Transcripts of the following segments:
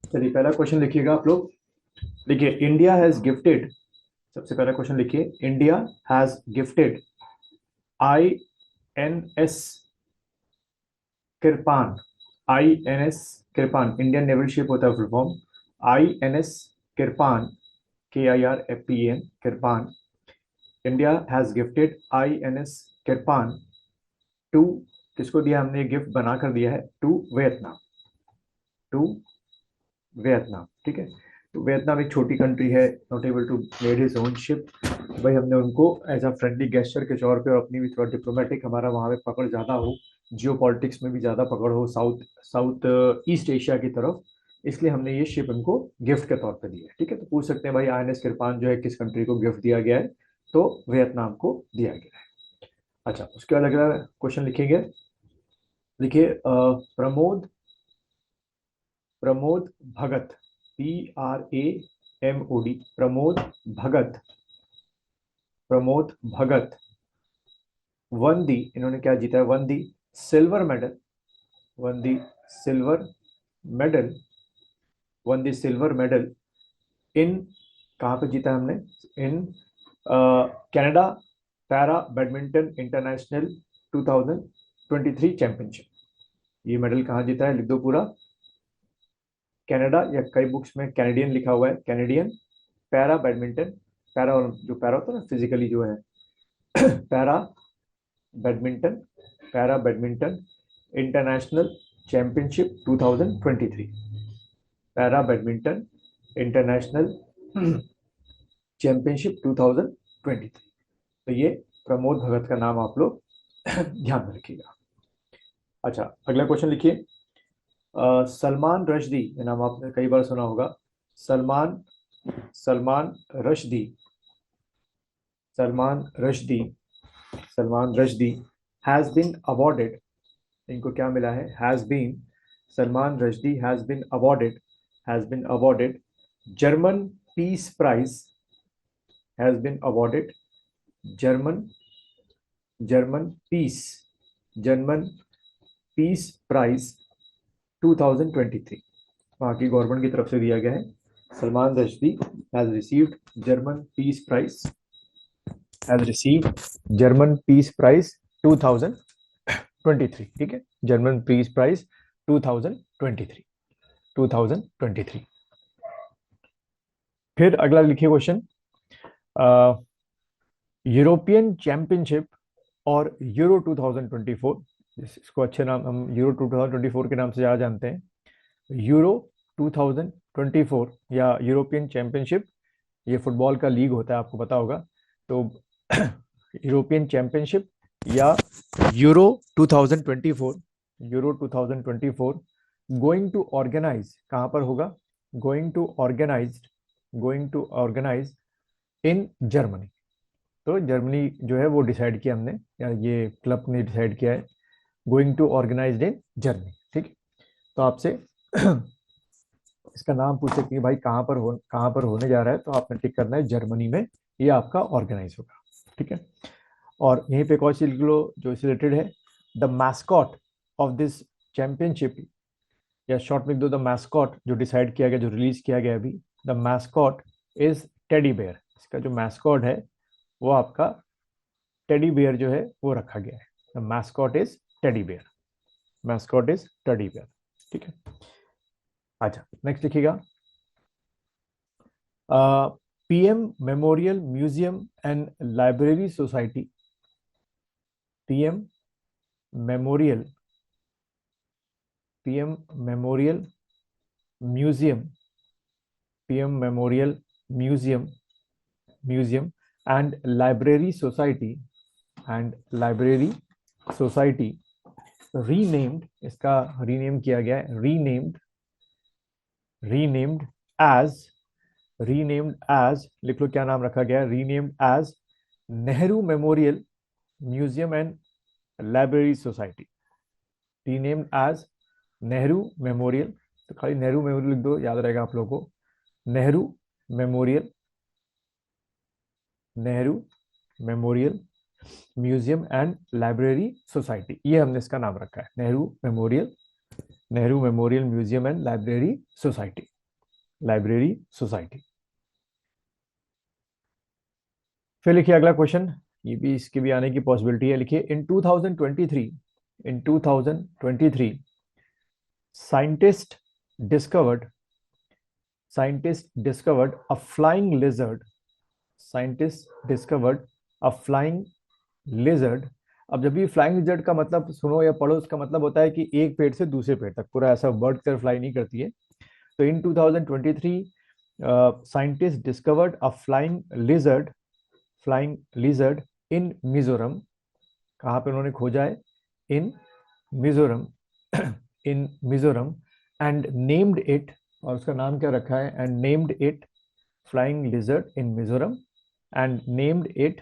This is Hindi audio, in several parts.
चलिए पहला क्वेश्चन लिखिएगा आप लोग। देखिए, इंडिया हैज गिफ्टेड, सबसे पहला क्वेश्चन लिखिए, India has gifted I N S Kirpan. I N S Kirpan Indian naval ship होता है full form. I N S Kirpan, K I R F P N, Kirpan. India has gifted I N S Kirpan to, किसको दिया हमने गिफ्ट बनाकर दिया है, टू वियतनाम। टू वियतनाम, ठीक है। तो वियतनाम एक छोटी कंट्री है, not able to made his own ship. भाई हमने उनको एज अ फ्रेंडली गेस्चर के तौर पे, और अपनी भी थोड़ा डिप्लोमेटिक हमारा वहाँ पे पकड़ ज़्यादा हो, जियो पॉलिटिक्स में भी ज़्यादा पकड़ हो साउथ साउथ ईस्ट एशिया की तरफ, इसलिए हमने ये शिप उनको गिफ्ट के तौर पे दी है, ठीक है। तो पूछ सकते हैं भाई आई एन एस किरपान जो है किस कंट्री को गिफ्ट दिया गया है, तो वियतनाम को दिया गया है। अच्छा, उसके बाद अगला क्वेश्चन लिखेंगे। देखिए Pramod Pramod Bhagat, P R A M O D, Pramod Bhagat, Pramod Bhagat won the, इन्होंने क्या जीता है, won the silver medal, won the silver medal, won the silver medal in, कहाँ पे जीता है हमने, in Canada para badminton international 2023 championship. ये मेडल कहाँ जीता है, लिख दो पूरा। कनाडा, या कई बुक्स में कैनेडियन लिखा हुआ है, कैनेडियन पैरा बैडमिंटन, पैरा जो पैरा होता है ना फिजिकली जो है, para badminton, para badminton international championship 2023, para badminton international championship 2023। तो ये प्रमोद भगत का नाम आप लोग ध्यान में रखिएगा। अच्छा, अगला क्वेश्चन लिखिए। सलमान रश्दी, ये नाम आपने कई बार सुना होगा। Salman Salman Rushdie, Salman Rushdie, Salman Rushdie has been awarded, इनको क्या मिला है, has been, Salman Rushdie has been awarded German peace prize, has been awarded German German peace German peace prize 2023, वहाँ की गवर्नमेंट की तरफ से दिया गया है। Salman Rushdie has received German peace prize, has received German peace prize 2023, ठीक है, जर्मन पीस प्राइज 2023, 2023। फिर अगला लिखिए क्वेश्चन। यूरोपियन चैंपियनशिप और यूरो 2024, इसको अच्छे नाम हम यूरो 2024 के नाम से ज़्यादा जानते हैं। यूरो 2024 या यूरोपियन चैंपियनशिप, ये फुटबॉल का लीग होता है, आपको पता होगा। तो यूरोपियन चैंपियनशिप या euro 2024, euro 2024 going to organise, कहाँ पर होगा, going to organise in Germany. तो जर्मनी जो है वो डिसाइड किया हमने, या ये क्लब ने डिसाइड किया है, going to organise in Germany, ठीक है। तो आपसे इसका नाम पूछ सकती है भाई कहाँ पर होने जा रहा है, तो आपने टिक करना है जर्मनी में, ये आपका ऑर्गेनाइज होगा, ठीक है। और यहीं पे एक और चीज लिख लो जो इससे रिलेटेड है। The mascot of this championship, या शॉर्ट में लिख दो द मैस्कॉट, जो डिसाइड किया गया, जो रिलीज किया गया अभी, the mascot is teddy bear. इसका जो मैस्कॉट है वो आपका टेडी बेयर जो है वो रखा गया है। The mascot is teddy bear, mascot is teddy bear, ठीक है। अच्छा, नेक्स्ट लिखिएगा। PM memorial museum and library society, PM memorial PM memorial museum, PM memorial museum museum and library society, and library society renamed, इसका रीनेम किया गया है, renamed renamed as renamed as, लिख लो क्या नाम रखा गया है, renamed as Nehru memorial museum and library society, renamed as Nehru memorial. तो खाली नेहरू मेमोरियल लिख दो, याद रहेगा आप लोगों को। Nehru memorial, Nehru memorial museum and library society, ये हमने इसका नाम रखा है, Nehru memorial museum and library society. Library society. फिर लिखिए अगला क्वेश्चन, ये भी इसके भी आने की पॉसिबिलिटी है। लिखिए इन 2023 scientist discovered scientists discovered a flying lizard scientists discovered a flying lizard। अब जब भी फ्लाइंग लिजर्ड का मतलब सुनो या पढ़ो, उसका मतलब होता है कि एक पेड़ से दूसरे पेड़ तक, पूरा ऐसा बर्ड कर फ्लाई नहीं करती है। तो in 2023 scientist discovered a flying lizard in Mizoram. कहाँ पे उन्होंने खोजा है? In Mizoram in Mizoram and named it, और उसका नाम क्या रखा है? And named it flying lizard in Mizoram and named it,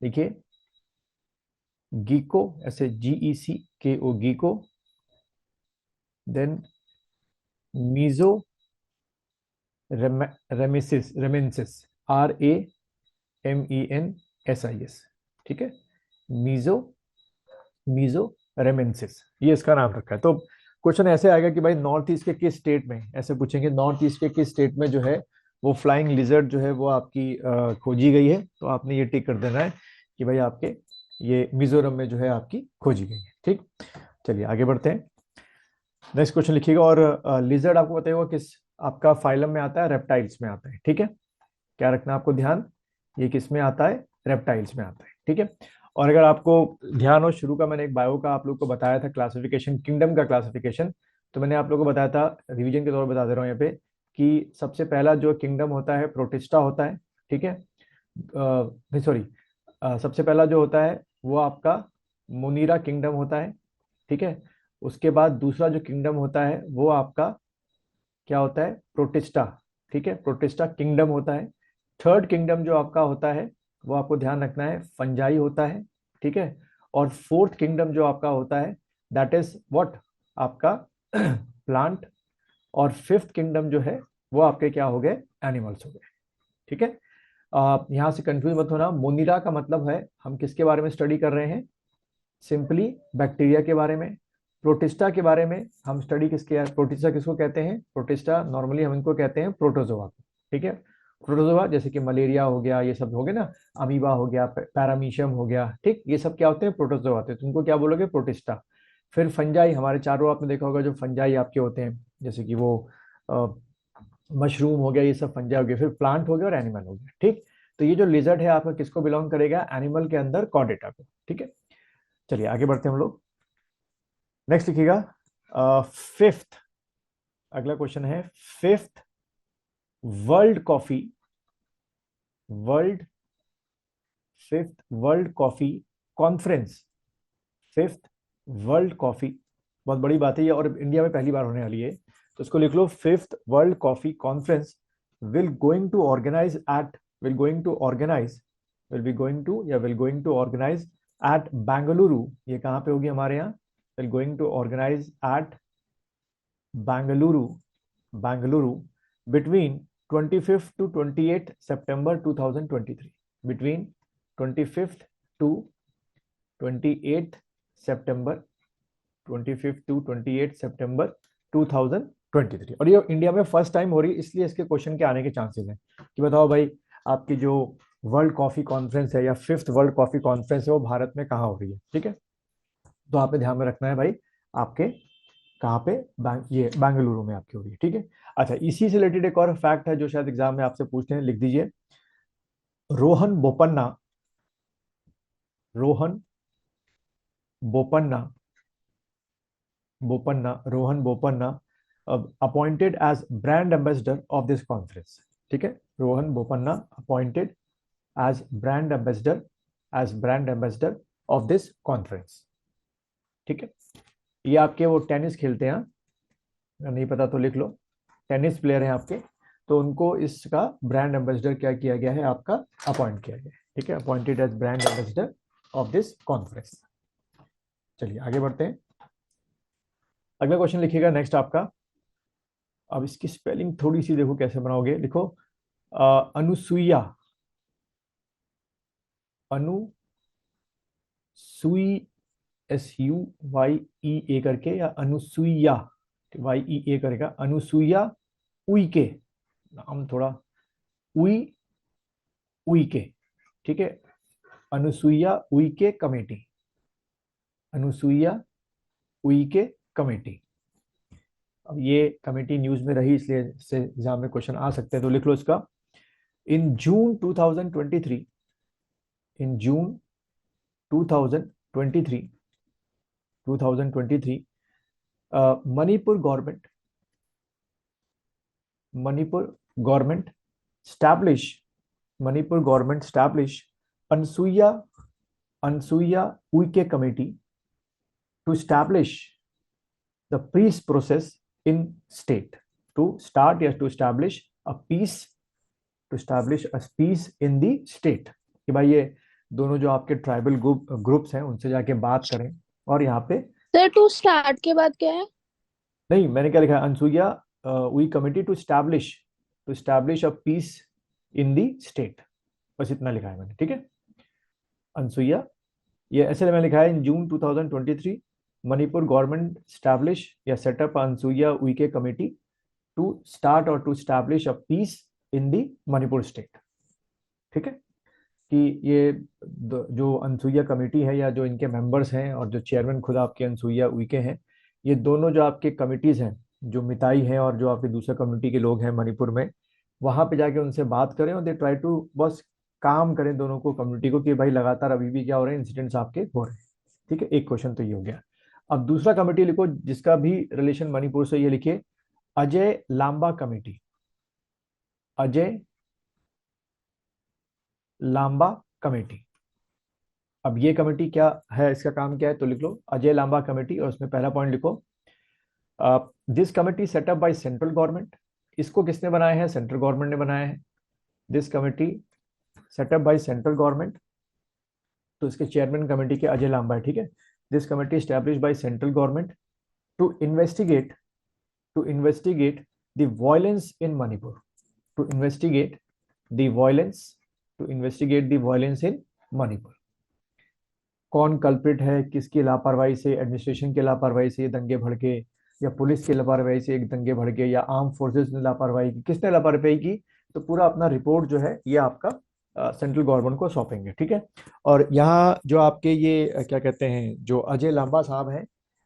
देखिए गीको, ऐसे GECKO gecko, then mizoramensis RAMENSIS, ठीक है, मीजो मीजो रेमेंसिस, ये इसका नाम रखा है। तो क्वेश्चन ऐसे आएगा कि भाई नॉर्थ ईस्ट के किस स्टेट में, ऐसे पूछेंगे नॉर्थ ईस्ट के किस स्टेट में जो है वो फ्लाइंग लिजर्ड जो है वो आपकी खोजी गई है। तो आपने ये टिक कर देना है कि भाई आपके ये मिजोरम में जो है आपकी खोजी गई है। ठीक, चलिए आगे बढ़ते हैं। नेक्स्ट क्वेश्चन लिखिएगा। और लिजर्ड आपको पता होगा किस आपका फाइलम में आता है? रेप्टाइल्स में आता है। ठीक है, क्या रखना आपको ध्यान, ये किस में आता है? रेप्टाइल्स में आता है। ठीक है, और अगर आपको ध्यान हो, शुरू का मैंने एक बायो का आप लोग को बताया था क्लासिफिकेशन, किंगडम का क्लासिफिकेशन। तो मैंने आप लोग को बताया था, रिवीजन के तौर पर बता दे रहा हूँ यहाँ पे, कि सबसे पहला जो किंगडम होता है प्रोटिस्टा होता है। ठीक है, नहीं सॉरी, सबसे पहला जो होता है वो आपका मोनीरा किंगडम होता है। ठीक है, उसके बाद दूसरा जो किंगडम होता है वो आपका क्या होता है? प्रोटिस्टा। ठीक है, प्रोटिस्टा किंगडम होता है। थर्ड किंगडम जो आपका होता है वो आपको ध्यान रखना है फंजाई होता है। ठीक है, और फोर्थ किंगडम जो आपका होता है दैट इज व्हाट, आपका प्लांट। और फिफ्थ किंगडम जो है वो आपके क्या हो गए? एनिमल्स हो गए। ठीक है, यहां से कंफ्यूज मत होना, मोनिरा का मतलब है हम किसके बारे में स्टडी कर रहे हैं? सिंपली बैक्टीरिया के बारे में। प्रोटिस्टा के बारे में हम स्टडी किसके, प्रोटिस्टा किसको कहते हैं? प्रोटिस्टा नॉर्मली हम इनको कहते हैं प्रोटोजोआ को। ठीक है, प्रोटोजोआ जैसे कि मलेरिया हो गया, ये सब हो गए ना, अमीबा हो गया, पैरामीशियम हो गया, ठीक, ये सब क्या होते हैं? प्रोटोजोआ होते हैं। तुमको क्या बोलोगे? प्रोटिस्टा। फिर फंजाई, हमारे चारों आपने देखा होगा जो फंजाई आपके होते हैं, जैसे कि वो मशरूम हो गया, ये सब फंजाई हो गया। फिर प्लांट हो गया और एनिमल हो गया। ठीक, तो ये जो लिजर्ड है आपका किसको बिलोंग करेगा? एनिमल के अंदर कॉर्डेटा को। ठीक है, चलिए आगे बढ़ते हैं हम लोग। नेक्स्ट लिखिएगा फिफ्थ, अगला क्वेश्चन है fifth world coffee world fifth world coffee conference. Fifth world coffee, बहुत बड़ी बात है ये, और इंडिया में पहली बार होने वाली है, तो इसको लिख लो, fifth world coffee conference will going to organise at will going to organise will going to organise at Bengaluru. ये कहाँ पे होगी हमारे यहाँ? Will going to organise at Bengaluru Bengaluru between 25th to 28th September 2023, between 25th to 28th September 25th to 28th September 2023। और ये इंडिया में फर्स्ट टाइम हो रही है, इसलिए इसके क्वेश्चन के आने के चांसेस हैं कि बताओ भाई आपकी जो वर्ल्ड कॉफी कॉन्फ्रेंस है या फिफ्थ वर्ल्ड कॉफी कॉन्फ्रेंस है वो भारत में कहाँ हो रही है। ठीक है, तो आपने ध्यान में रखना है भाई आपके कहाँ पे, ये बेंगलुरु में आपकी हो रही है। ठीक है, अच्छा इसी से रिलेटेड एक और फैक्ट है जो शायद एग्जाम में आपसे पूछते हैं, लिख दीजिए। Rohan Bopanna Rohan Bopanna Bopanna Rohan Bopanna appointed as brand ambassador of this conference. ठीक है, Rohan Bopanna appointed as brand ambassador of this conference. ठीक है, ये आपके वो टेनिस खेलते हैं, नहीं पता तो लिख लो, टेनिस प्लेयर हैं आपके, तो उनको इसका ब्रांड एम्बेसडर क्या किया गया है? आपका अपॉइंट किया गया है। ठीक है, appointed as brand ambassador of this conference. चलिए आगे बढ़ते हैं। अगला क्वेश्चन लिखिएगा नेक्स्ट आपका। अब इसकी स्पेलिंग थोड़ी सी देखो कैसे बनाओगे, लिखो अनुसुईया SUYE करके, या अनुसुईया YEA करेगा, अनुसुईया उइके। नाम थोड़ा उई उइके, ठीक है, अनुसुईया उइके कमेटी, अनुसुईया उइके कमेटी। अब ये कमेटी न्यूज में रही, इसलिए इससे एग्जाम में क्वेश्चन आ सकते हैं, तो लिख लो इसका। In June 2023, in June 2023, 2023, Manipur government, Manipur government establish, Manipur government establish Anusuiya, Anusuiya Uikey committee to establish the peace process in state, to start या to establish a peace, to establish a peace in the state, कि भाई ये दोनों जो आपके ट्राइबल ग्रुप्स हैं उनसे जाके बात करें। और यहाँ पे सर टू स्टार्ट के बाद क्या है? नहीं, मैंने क्या लिखा है, अनसुईया वी committee to establish a peace in the state, बस इतना लिखा है मैंने, ठीक है। अनसुईया, ये ऐसे मैंने लिखा है, in June 2023 Manipur government establish या setup Anusuiya Uikey committee to start और to establish a peace in the Manipur state, ठीक है। कि ये जो अनसुईया कमेटी है या जो इनके मेंबर्स हैं और जो चेयरमैन खुद आपके अनसुईया उइके हैं, ये दोनों जो आपके कमिटीज हैं, जो मिताई हैं और जो आपके दूसरे कम्युनिटी के लोग हैं मणिपुर में, वहां पे जाके उनसे बात करें और दे ट्राई टू बस काम करें दोनों को, कम्युनिटी को, कि भाई लगातार अभी भी क्या हो रहे हैं, इंसिडेंट्स आपके हो रहे हैं, ठीक है। एक क्वेश्चन तो ये हो गया। अब दूसरा कमेटी लिखो जिसका भी रिलेशन मणिपुर से, ये लिखिए अजय लांबा कमेटी, अजय लांबा कमेटी। अब ये कमेटी क्या है, इसका काम क्या है, तो लिख लो अजय लांबा कमेटी, और उसमें पहला पॉइंट लिखो this committee setup bye central government. इसको किसने बनाया है, सेंट्रल गवर्नमेंट ने बनाया है। This committee setup bye central government, तो इसके चेयरमैन कमेटी के अजय लांबा है, ठीक है। This committee establish by central government to investigate, to investigate the violence in Manipur, to investigate the violence, to investigate the violence in Manipur. कौन कल्प्रिट है, किसकी लापरवाही से, एडमिनिस्ट्रेशन की लापरवाही से ये दंगे भड़के, या पुलिस की लापरवाही से एक दंगे भड़के, या आर्म फोर्सेस ने लापरवाही की, किसने लापरवाही की, तो पूरा अपना रिपोर्ट जो है ये आपका सेंट्रल गवर्नमेंट को सौंपेंगे, ठीक है। और यहाँ जो आपके ये क्या कहते हैं, जो अजय लांबा साहब हैं,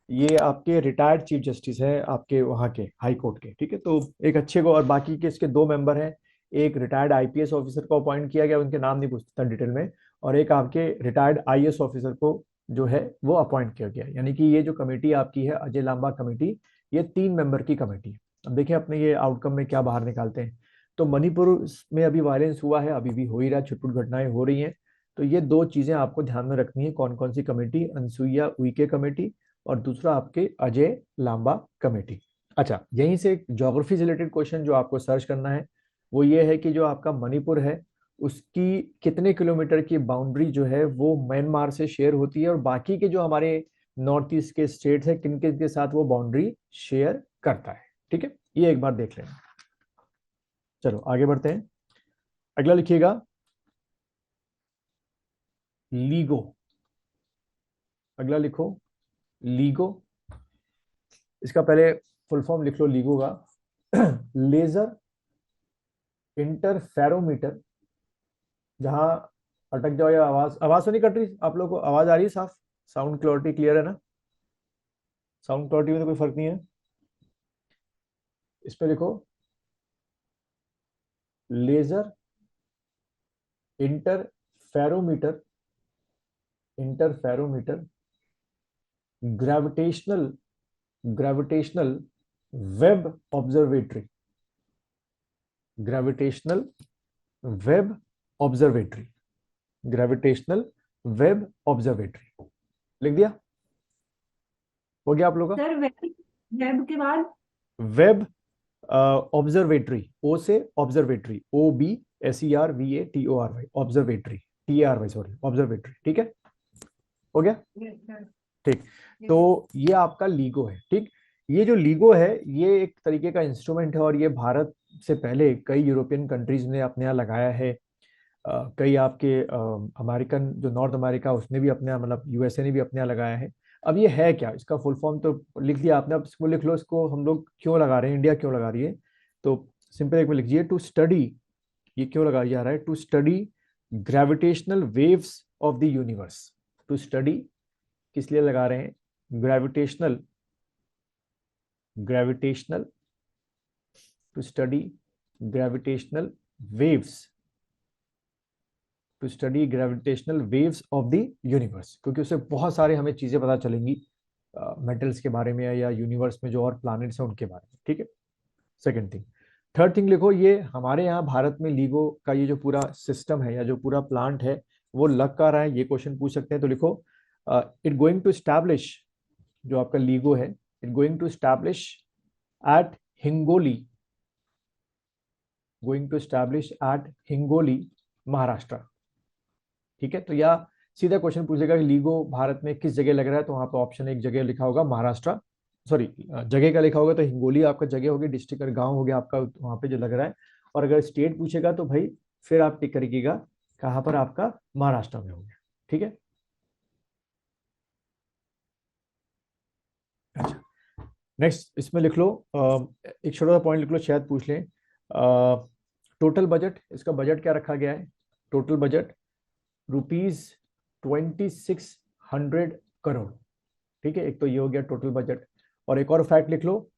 ये आपके रिटायर्ड चीफ जस्टिस है आपके वहाँ के हाई कोर्ट के, ठीक है। तो एक अच्छे को, और बाकी के इसके दो मेंबर हैं, एक रिटायर्ड आईपीएस ऑफिसर को अपॉइंट किया गया, उनके नाम नहीं पूछता डिटेल में, और एक आपके रिटायर्ड आईएएस ऑफिसर को जो है वो अपॉइंट किया गया। यानी कि ये जो कमेटी आपकी है अजय लांबा कमेटी, ये 3 मेंबर की कमेटी है। अब देखिए अपने ये आउटकम में क्या बाहर निकालते हैं। तो मणिपुर में अभी वायलेंस हुआ है, अभी भी हो ही रहा है, छुटपुट घटनाएं हो रही हैं। तो ये दो चीजें आपको ध्यान में रखनी है, कौन कौन सी कमेटी, अनसुईया उइके कमेटी और दूसरा आपके अजय लांबा कमेटी। अच्छा, यहीं से एक ज्योग्राफी से रिलेटेड क्वेश्चन जो आपको सर्च करना है वो ये है कि जो आपका मणिपुर है उसकी कितने किलोमीटर की बाउंड्री जो है वो म्यांमार से शेयर होती है, और बाकी के जो हमारे नॉर्थ ईस्ट के स्टेट्स हैं किन किन के साथ वो बाउंड्री शेयर करता है, ठीक है। ये एक बार देख लेना। चलो आगे बढ़ते हैं, अगला लिखिएगा लीगो। अगला लिखो लीगो, इसका पहले फुल फॉर्म लिख लो लीगो का। लेजर इंटरफेरोमीटर, जहां अटक जाओ या आवाज, आवाज तो नहीं कट रही आप लोगों को, आवाज आ रही है साफ, साउंड क्लैरिटी क्लियर है ना, साउंड क्लैरिटी में तो कोई फर्क नहीं है। इस पे लिखो laser interferometer, interferometer gravitational, gravitational wave observatory, gravitational wave observatory, gravitational wave observatory, लिख दिया, हो गया आप लोगों का। सर वेब, वेब के बाद वेब ऑब्जर्वेटरी, ओ से observatory, OBSERVATORY, observatory, TARY sorry, observatory, ठीक है, हो गया ठीक। तो ये आपका लीगो है, ठीक। ये जो लीगो है ये एक तरीके का इंस्ट्रूमेंट है, और ये भारत से पहले कई यूरोपियन कंट्रीज ने अपने यहाँ लगाया है। कई आपके अमेरिकन, जो नॉर्थ अमेरिका उसने भी अपने यहाँ, मतलब यूएसए ने भी अपने यहाँ लगाया है। अब ये है क्या, इसका फुल फॉर्म तो लिख दिया आपने, अब इसको लिख लो, इसको हम लोग क्यों लगा रहे हैं, इंडिया क्यों लगा रही है। तो सिंपल एक में लिखिए टू स्टडी, ये क्यों लगाया जा रहा है, to study gravitational waves of the universe. To study किस लिए लगा रहे हैं, gravitational, gravitational, to study gravitational waves, to study gravitational waves of the universe, क्योंकि उससे बहुत सारे हमें चीजें पता चलेंगी मेटल्स के बारे में या यूनिवर्स में जो और प्लैनेट्स हैं उनके बारे में, ठीक है। Second thing. थर्ड थिंग लिखो, ये हमारे यहाँ भारत में लीगो का ये जो पूरा सिस्टम है या जो पूरा प्लांट है वो लग कर रहा है, ये क्वेश्चन पूछ सकते हैं। तो लिखो इट गोइंग टू स्टैब्लिश, जो आपका लीगो है, it going to establish at Hingoli, going to establish at Hingoli Maharashtra, ठीक है। तो या सीधा क्वेश्चन पूछेगा कि लीगो भारत में किस जगह लग रहा है, तो वहां पर ऑप्शन एक जगह लिखा होगा महाराष्ट्र, सॉरी जगह का लिखा होगा तो हिंगोली आपका जगह होगी, डिस्ट्रिक्ट और गांव हो गया आपका वहां पे जो लग रहा है। और अगर स्टेट पूछेगा तो भाई फिर आप टिक करिएगा कहां पर, आपका महाराष्ट्र में हो गया, ठीक है। अच्छा, नेक्स्ट इसमें लिख लो एक छोटा सा पॉइंट लिख लो, शायद पूछ लें। टोटल बजट, इसका बजट क्या रखा गया है, टोटल बजट ₹2600 करोड़, ठीक है। एक तो ये हो गया टोटल बजट। और एक और फैक्ट लिख लो,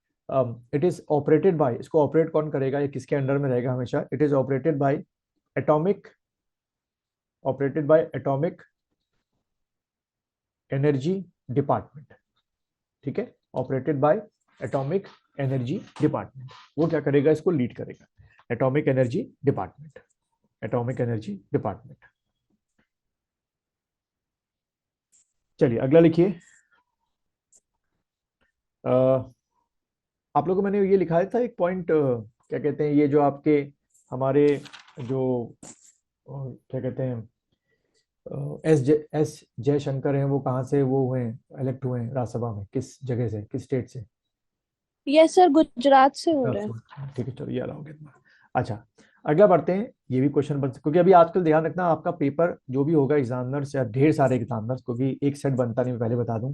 इट इज ऑपरेटेड बाय, इसको ऑपरेट कौन करेगा, ये किसके अंडर में रहेगा हमेशा, it is operated by atomic, operated by atomic energy department, ठीक है। Operated by atomic energy department, वो क्या करेगा, इसको लीड करेगा, atomic energy department, atomic energy department. चलिए अगला लिखिए। आप लोगों को मैंने ये लिखा था एक पॉइंट, क्या कहते हैं, ये जो आपके हमारे जो क्या कहते हैं एस जयशंकर हैं, वो कहाँ से वो हुए हैं, इलेक्ट हुए हैं राज्यसभा में, किस जगह से, किस स्टेट से, यस सर, गुजरात से हो रहा है। ठीक है, चलो ये अलाउ कितना। अच्छा, अगला बढ़ते हैं, ये भी क्वेश्चन बन, क्योंकि अभी आजकल ध्यान रखना आपका पेपर जो भी होगा एग्जामिनर्स या ढेर सारे एग्जामिनर्स, क्योंकि एक सेट बनता नहीं, मैं पहले बता दूं,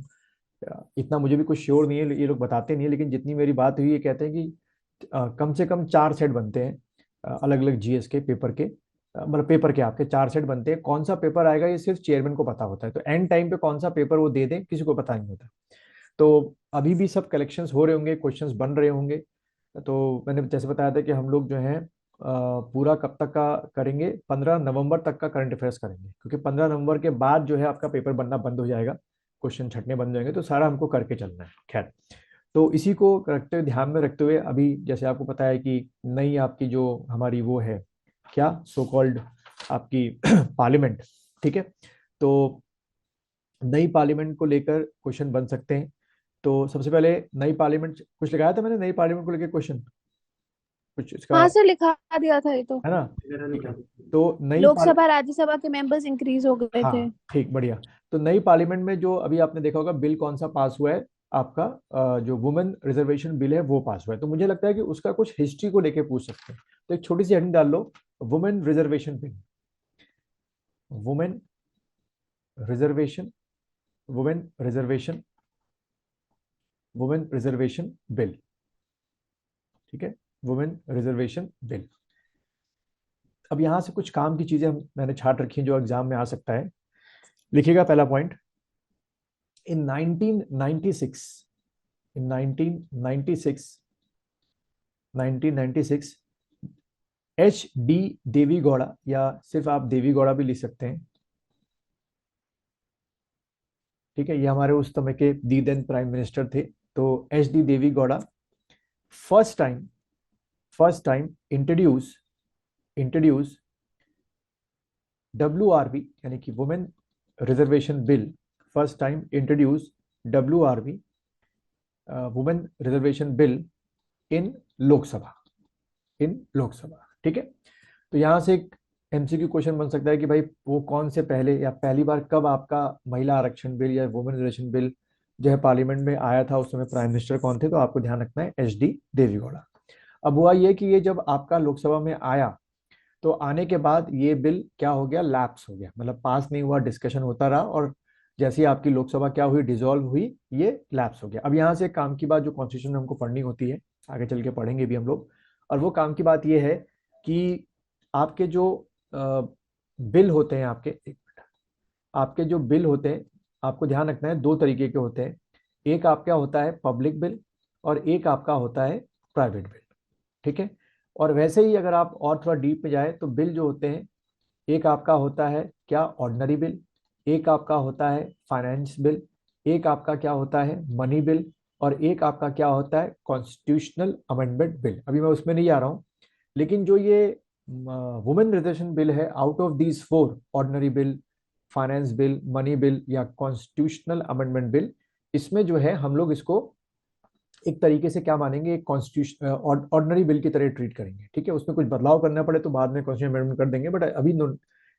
इतना मुझे भी कुछ श्योर नहीं है, ये लोग बताते नहीं है, लेकिन जितनी मेरी बात हुई ये कहते हैं कि कम से कम 4 सेट बनते हैं अलग अलग जीएस के पेपर के, मतलब पेपर के आपके 4 सेट बनते हैं। कौन सा पेपर आएगा ये सिर्फ चेयरमैन को पता होता है, तो एंड टाइम पे कौन सा पेपर वो दे दें किसी को पता नहीं होता। तो अभी भी सब कलेक्शंस हो रहे होंगे, क्वेश्चंस बन रहे होंगे। तो मैंने जैसे बताया था कि हम लोग जो है पूरा कब तक का करेंगे, 15 नवंबर तक का करंट अफेयर्स करेंगे, क्योंकि 15 नवंबर के बाद जो है आपका पेपर बनना बंद हो जाएगा, क्वेश्चन छटने बंद हो जाएंगे, तो सारा हमको करके चलना है। खैर, तो इसी को रखते हुए, ध्यान में रखते हुए, अभी जैसे आपको पता है कि नई आपकी जो हमारी वो है क्या सो कॉल्ड आपकी पार्लियामेंट, ठीक है। तो नई पार्लियामेंट को लेकर क्वेश्चन बन सकते हैं। तो सबसे पहले नई पार्लियामेंट कुछ लगाया था मैंने, नई पार्लियामेंट को लेकर क्वेश्चन कुछ इसका, हाँ सर, लिखा दिया था ये तो। है ना, ठीक है। तो नई लोकसभा राज्यसभा के मेंबर्स इंक्रीज हो गए थे। हाँ ठीक, बढ़िया। तो नई पार्लियामेंट में जो अभी आपने देखा होगा बिल कौन सा पास हुआ है आपका, जो वुमेन रिजर्वेशन बिल है वो पास हुआ है। तो मुझे लगता है कि उसका कुछ हिस्ट्री को लेके पूछ सकते हैं, तो एक छोटी सी हेडिंग डाल लो, women reservation bill, women reservation, women reservation, women reservation bill, ठीक है, वुमेन रिजर्वेशन बिल। अब यहां से कुछ काम की चीजें मैंने छाट रखी हैं जो एग्जाम में आ सकता है। लिखिएगा पहला पॉइंट, इन 1996, इन 1996 एच डी देवीगौड़ा, या सिर्फ आप देवीगौड़ा भी लिख सकते हैं, ठीक है, ये हमारे उस समय के दी देन प्राइम मिनिस्टर थे। तो H D Deve Gowda first time introduce WRB, यानी कि women reservation bill, first time introduce WRB, women reservation bill in Lok Sabha, ठीक है। तो यहां से एक MCQ क्वेश्चन बन सकता है कि भाई वो कौन से पहले या पहली बार कब आपका महिला आरक्षण बिल या वुमेन रिजर्वेशन बिल जो है पार्लियामेंट में आया था, उस समय प्राइम मिनिस्टर कौन थे, तो आपको ध्यान रखना है एच डी देवीगौड़ा। अब हुआ ये कि ये जब आपका लोकसभा में आया तो आने के बाद ये बिल क्या हो गया, लैप्स हो गया, मतलब पास नहीं हुआ, डिस्कशन होता रहा, और जैसे ही आपकी लोकसभा क्या हुई, डिसॉल्व हुई, ये लैप्स हो गया। अब यहाँ से काम की बात जो कॉन्स्टिट्यूशन में हमको पढ़नी होती है, आगे चल के पढ़ेंगे भी हम लोग, और वो काम की बात ये है कि आपके जो बिल होते हैं, आपके जो बिल होते हैं, आपको ध्यान रखना है दो तरीके के होते हैं। एक आपका होता है पब्लिक बिल और एक आपका होता है प्राइवेट बिल। ठीक है। और वैसे ही अगर आप और थोड़ा डीप में जाए तो बिल जो होते हैं, एक आपका होता है क्या, ऑर्डिनरी बिल, एक आपका होता है फाइनेंस बिल, एक आपका क्या होता है मनी बिल, और एक आपका क्या होता है कॉन्स्टिट्यूशनल अमेंडमेंट बिल। अभी मैं उसमें नहीं आ रहा हूँ, लेकिन जो ये वुमेन रिजर्वेशन बिल है, out of these four, ordinary bill, finance bill, money bill या कॉन्स्टिट्यूशनल अमेंडमेंट बिल, इसमें जो है हम लोग इसको एक तरीके से क्या मानेंगे, एक कॉन्स्टिट्यूशन ऑर्डिनरी बिल की तरह ट्रीट करेंगे। ठीक है। उसमें कुछ बदलाव करना पड़े तो बाद में कॉन्स्टिट्यूशन अमेंडमेंट कर देंगे, बट अभी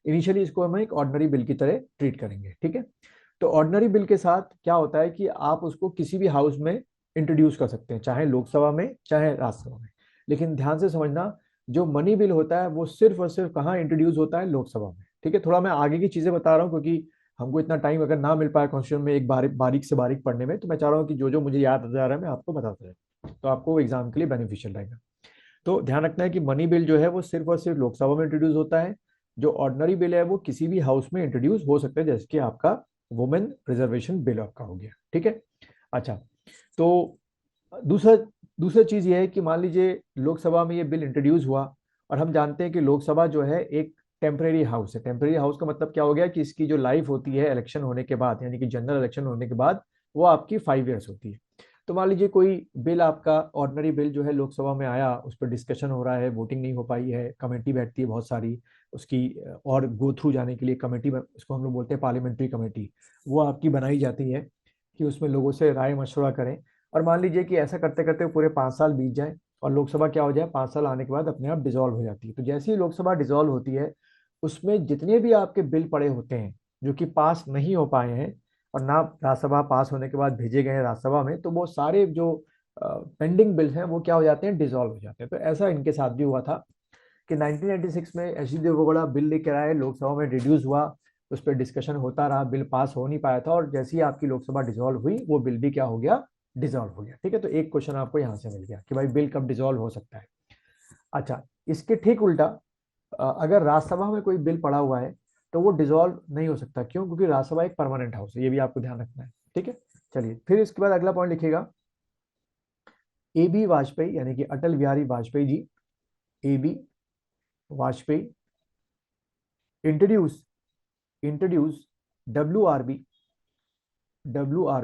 इनिशियली इसको हम एक ऑर्डिनरी बिल की तरह ट्रीट करेंगे। ठीक है। तो ऑर्डिनरी बिल के साथ क्या होता है कि आप उसको किसी भी हाउस में इंट्रोड्यूस कर सकते हैं, चाहे लोकसभा में चाहे राज्यसभा में। लेकिन ध्यान से समझना, जो मनी बिल होता है वो सिर्फ और सिर्फ कहाँ इंट्रोड्यूस होता है, लोकसभा में। ठीक है। थोड़ा मैं आगे की चीजें बता रहा हूँ क्योंकि हमको इतना टाइम अगर ना मिल पाए कॉन्स्टिट्यूशन में एक बारीक से बारीक पढ़ने में, तो मैं चाह रहा हूँ कि जो जो मुझे याद आ जा रहा है मैं आपको बताता रहे, तो आपको एग्जाम के लिए बेनिफिशियल रहेगा। तो ध्यान रखना है कि मनी बिल जो है वो सिर्फ और सिर्फ लोकसभा में इंट्रोड्यूस होता है। जो ऑर्डिनरी बिल है वो किसी भी हाउस में इंट्रोड्यूस हो सकता है, जैसे कि आपका वुमेन रिजर्वेशन बिल आपका हो गया। ठीक है। अच्छा, तो दूसरा दूसरा चीज ये है कि मान लीजिए लोकसभा में ये बिल इंट्रोड्यूस हुआ, और हम जानते हैं कि लोकसभा जो है एक टेम्परेरी हाउस है। टेम्परेरी हाउस का मतलब क्या हो गया कि इसकी जो लाइफ होती है इलेक्शन होने के बाद, यानी कि जनरल इलेक्शन होने के बाद, वो आपकी 5 ईयर्स होती है। तो मान लीजिए कोई बिल आपका ऑर्डिनरी बिल जो है लोकसभा में आया, उस पर डिस्कशन हो रहा है, वोटिंग नहीं हो पाई है, कमेटी बैठती है बहुत सारी उसकी, और गो थ्रू जाने के लिए कमेटी, उसको हम लोग बोलते हैं पार्लियामेंट्री कमेटी, वो आपकी बनाई जाती है कि उसमें लोगों से राय मशवरा करें। और मान लीजिए कि ऐसा करते करते पूरे 5 साल बीत जाए और लोकसभा क्या हो जाए, 5 साल आने के बाद अपने आप डिसॉल्व हो जाती है। तो जैसे ही लोकसभा डिसॉल्व होती है, उसमें जितने भी आपके बिल पड़े होते हैं जो कि पास नहीं हो पाए हैं और ना राज्यसभा पास होने के बाद भेजे गए हैं राज्यसभा में, तो वो सारे जो पेंडिंग बिल्स हैं वो क्या हो जाते हैं, डिसॉल्व हो जाते हैं। तो ऐसा इनके साथ भी हुआ था कि 1996 में एच डी देवगौड़ा बिल लेकर आए, लोकसभा में रिड्यूस हुआ, उस पर डिस्कशन होता रहा, बिल पास हो नहीं पाया था, और जैसे ही आपकी लोकसभा डिसॉल्व हुई वो बिल भी क्या हो गया, डिसॉल्व हो गया। ठीक है। तो एक क्वेश्चन आपको यहां से मिल गया कि भाई बिल कब डिसॉल्व हो सकता है। अच्छा, इसके ठीक उल्टा, अगर राज्यसभा में कोई बिल पड़ा हुआ है तो वो डिसॉल्व नहीं हो सकता। क्यों? क्योंकि राज्यसभा एक परमानेंट हाउस है, ये भी आपको ध्यान रखना है। ठीक है। चलिए, फिर इसके बाद अगला पॉइंट लिखिएगा, ए बी वाजपेयी यानी कि Atal Bihari Vajpayee ji, A B Vajpayee introduce introduce W R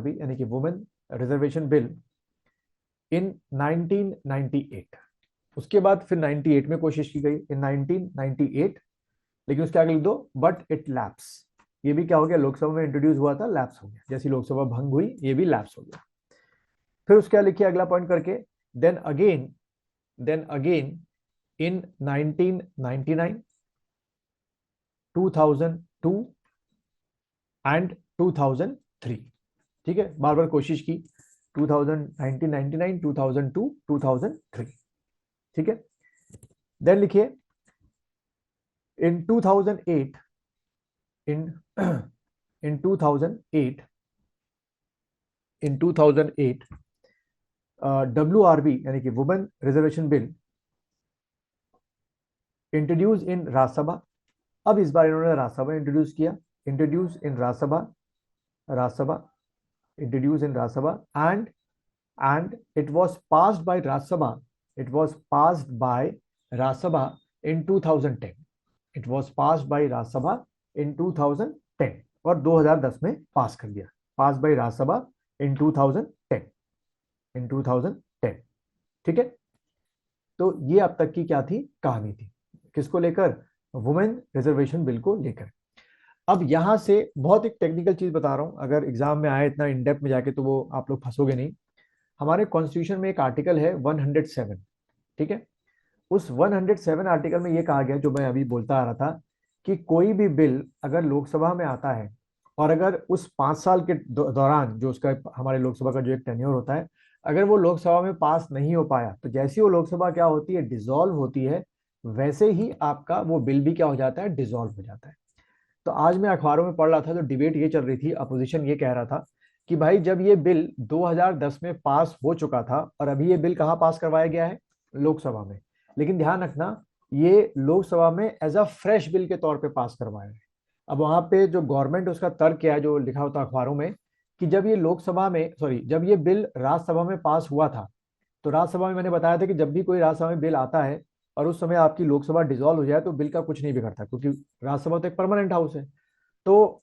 B यानी कि वुमेन रिजर्वेशन बिल इन 1998। उसके बाद फिर 98 में कोशिश की गई, इन 1998, लेकिन उसके आगे लिख दो बट इट लैप्स। ये भी क्या हो गया, लोकसभा में इंट्रोड्यूस हुआ था, लैप्स हो गया, जैसी लोकसभा भंग हुई ये भी लैप्स हो गया। फिर उसके बाद लिखिए अगला पॉइंट करके, देन अगेन इन 1999, 2002 एंड 2003। ठीक है। बार बार कोशिश की, 1999, 2002, 2003। ठीक है। देन लिखिए इन 2008, इन इन 2008 इन 2008 WRB यानी कि women reservation bill introduce in Rajya Sabha. अब इस बार इन्होंने राज्यसभा इंट्रोड्यूस किया, introduce in Rajya Sabha introduce in Rajya Sabha and it was passed by Rajya Sabha, it was passed by Rajya Sabha in 2010, it was passed by Rajya Sabha in 2010, और 2010 में पास कर दिया, पास बाय राज्यसभा इन 2010, इन 2010। ठीक है। तो ये अब तक की क्या थी, कहानी थी, किसको लेकर, वुमेन रिजर्वेशन बिल को लेकर। अब यहां से बहुत एक टेक्निकल चीज बता रहा हूं, अगर एग्जाम में आए इतना इन डेप्थ में जाके तो वो आप लोग फंसोगे नहीं। हमारे कॉन्स्टिट्यूशन में एक आर्टिकल है 107। ठीक है। उस 107 आर्टिकल में ये कहा गया, जो मैं अभी बोलता आ रहा था, कि कोई भी बिल अगर लोकसभा में आता है और अगर उस 5 साल के दौरान जो उसका हमारे लोकसभा का जो एक टेन्योर होता है, अगर वो लोकसभा में पास नहीं हो पाया, तो जैसी वो लोकसभा क्या होती है, डिसॉल्व होती है, वैसे ही आपका वो बिल भी क्या हो जाता है, डिसॉल्व हो जाता है। तो आज मैं अखबारों में पढ़ रहा था तो डिबेट ये चल रही थी, अपोजिशन ये कह रहा था कि भाई जब ये बिल 2010 में पास हो चुका था और अभी ये बिल कहाँ पास करवाया गया है, लोकसभा में, लेकिन ध्यान रखना ये लोकसभा में एज अ फ्रेश बिल के तौर पे पास करवाया है। अब वहां पे जो गवर्नमेंट उसका तर्क क्या है, जो लिखा होता है अखबारों में, कि जब ये लोकसभा में सॉरी जब ये बिल राज्यसभा में पास हुआ था, तो राज्यसभा में मैंने बताया था कि जब भी कोई राज्यसभा में बिल आता है और उस समय आपकी लोकसभा डिसॉल्व हो जाए तो बिल का कुछ नहीं बिगड़ता, क्योंकि राज्यसभा तो एक परमानेंट हाउस है। तो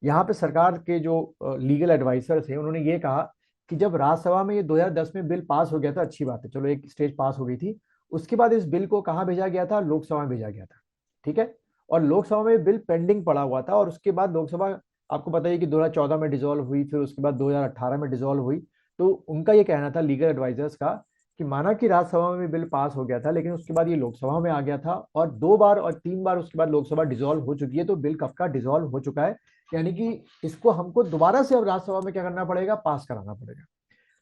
यहाँ पे सरकार के जो लीगल एडवाइजर थे उन्होंने ये कहा कि जब राज्यसभा में ये 2010 में बिल पास हो गया था, अच्छी बात है, चलो एक स्टेज पास हो गई थी, उसके बाद इस बिल को कहाँ भेजा गया था, लोकसभा में भेजा गया था। ठीक है, और लोकसभा में बिल पेंडिंग पड़ा हुआ था, और उसके बाद लोकसभा आपको पता है कि 2014 में डिसॉल्व हुई, फिर उसके बाद 2018 में डिसॉल्व हुई। तो उनका ये कहना था लीगल एडवाइजर्स का कि माना कि राज्यसभा में बिल पास हो गया था, लेकिन उसके बाद ये लोकसभा में आ गया था, और 2 बार और 3 बार उसके बाद लोकसभा डिसॉल्व हो चुकी है, तो बिल कब का डिसॉल्व हो चुका है, यानी कि इसको हमको दोबारा से अब राज्यसभा में क्या करना पड़ेगा, पास कराना पड़ेगा।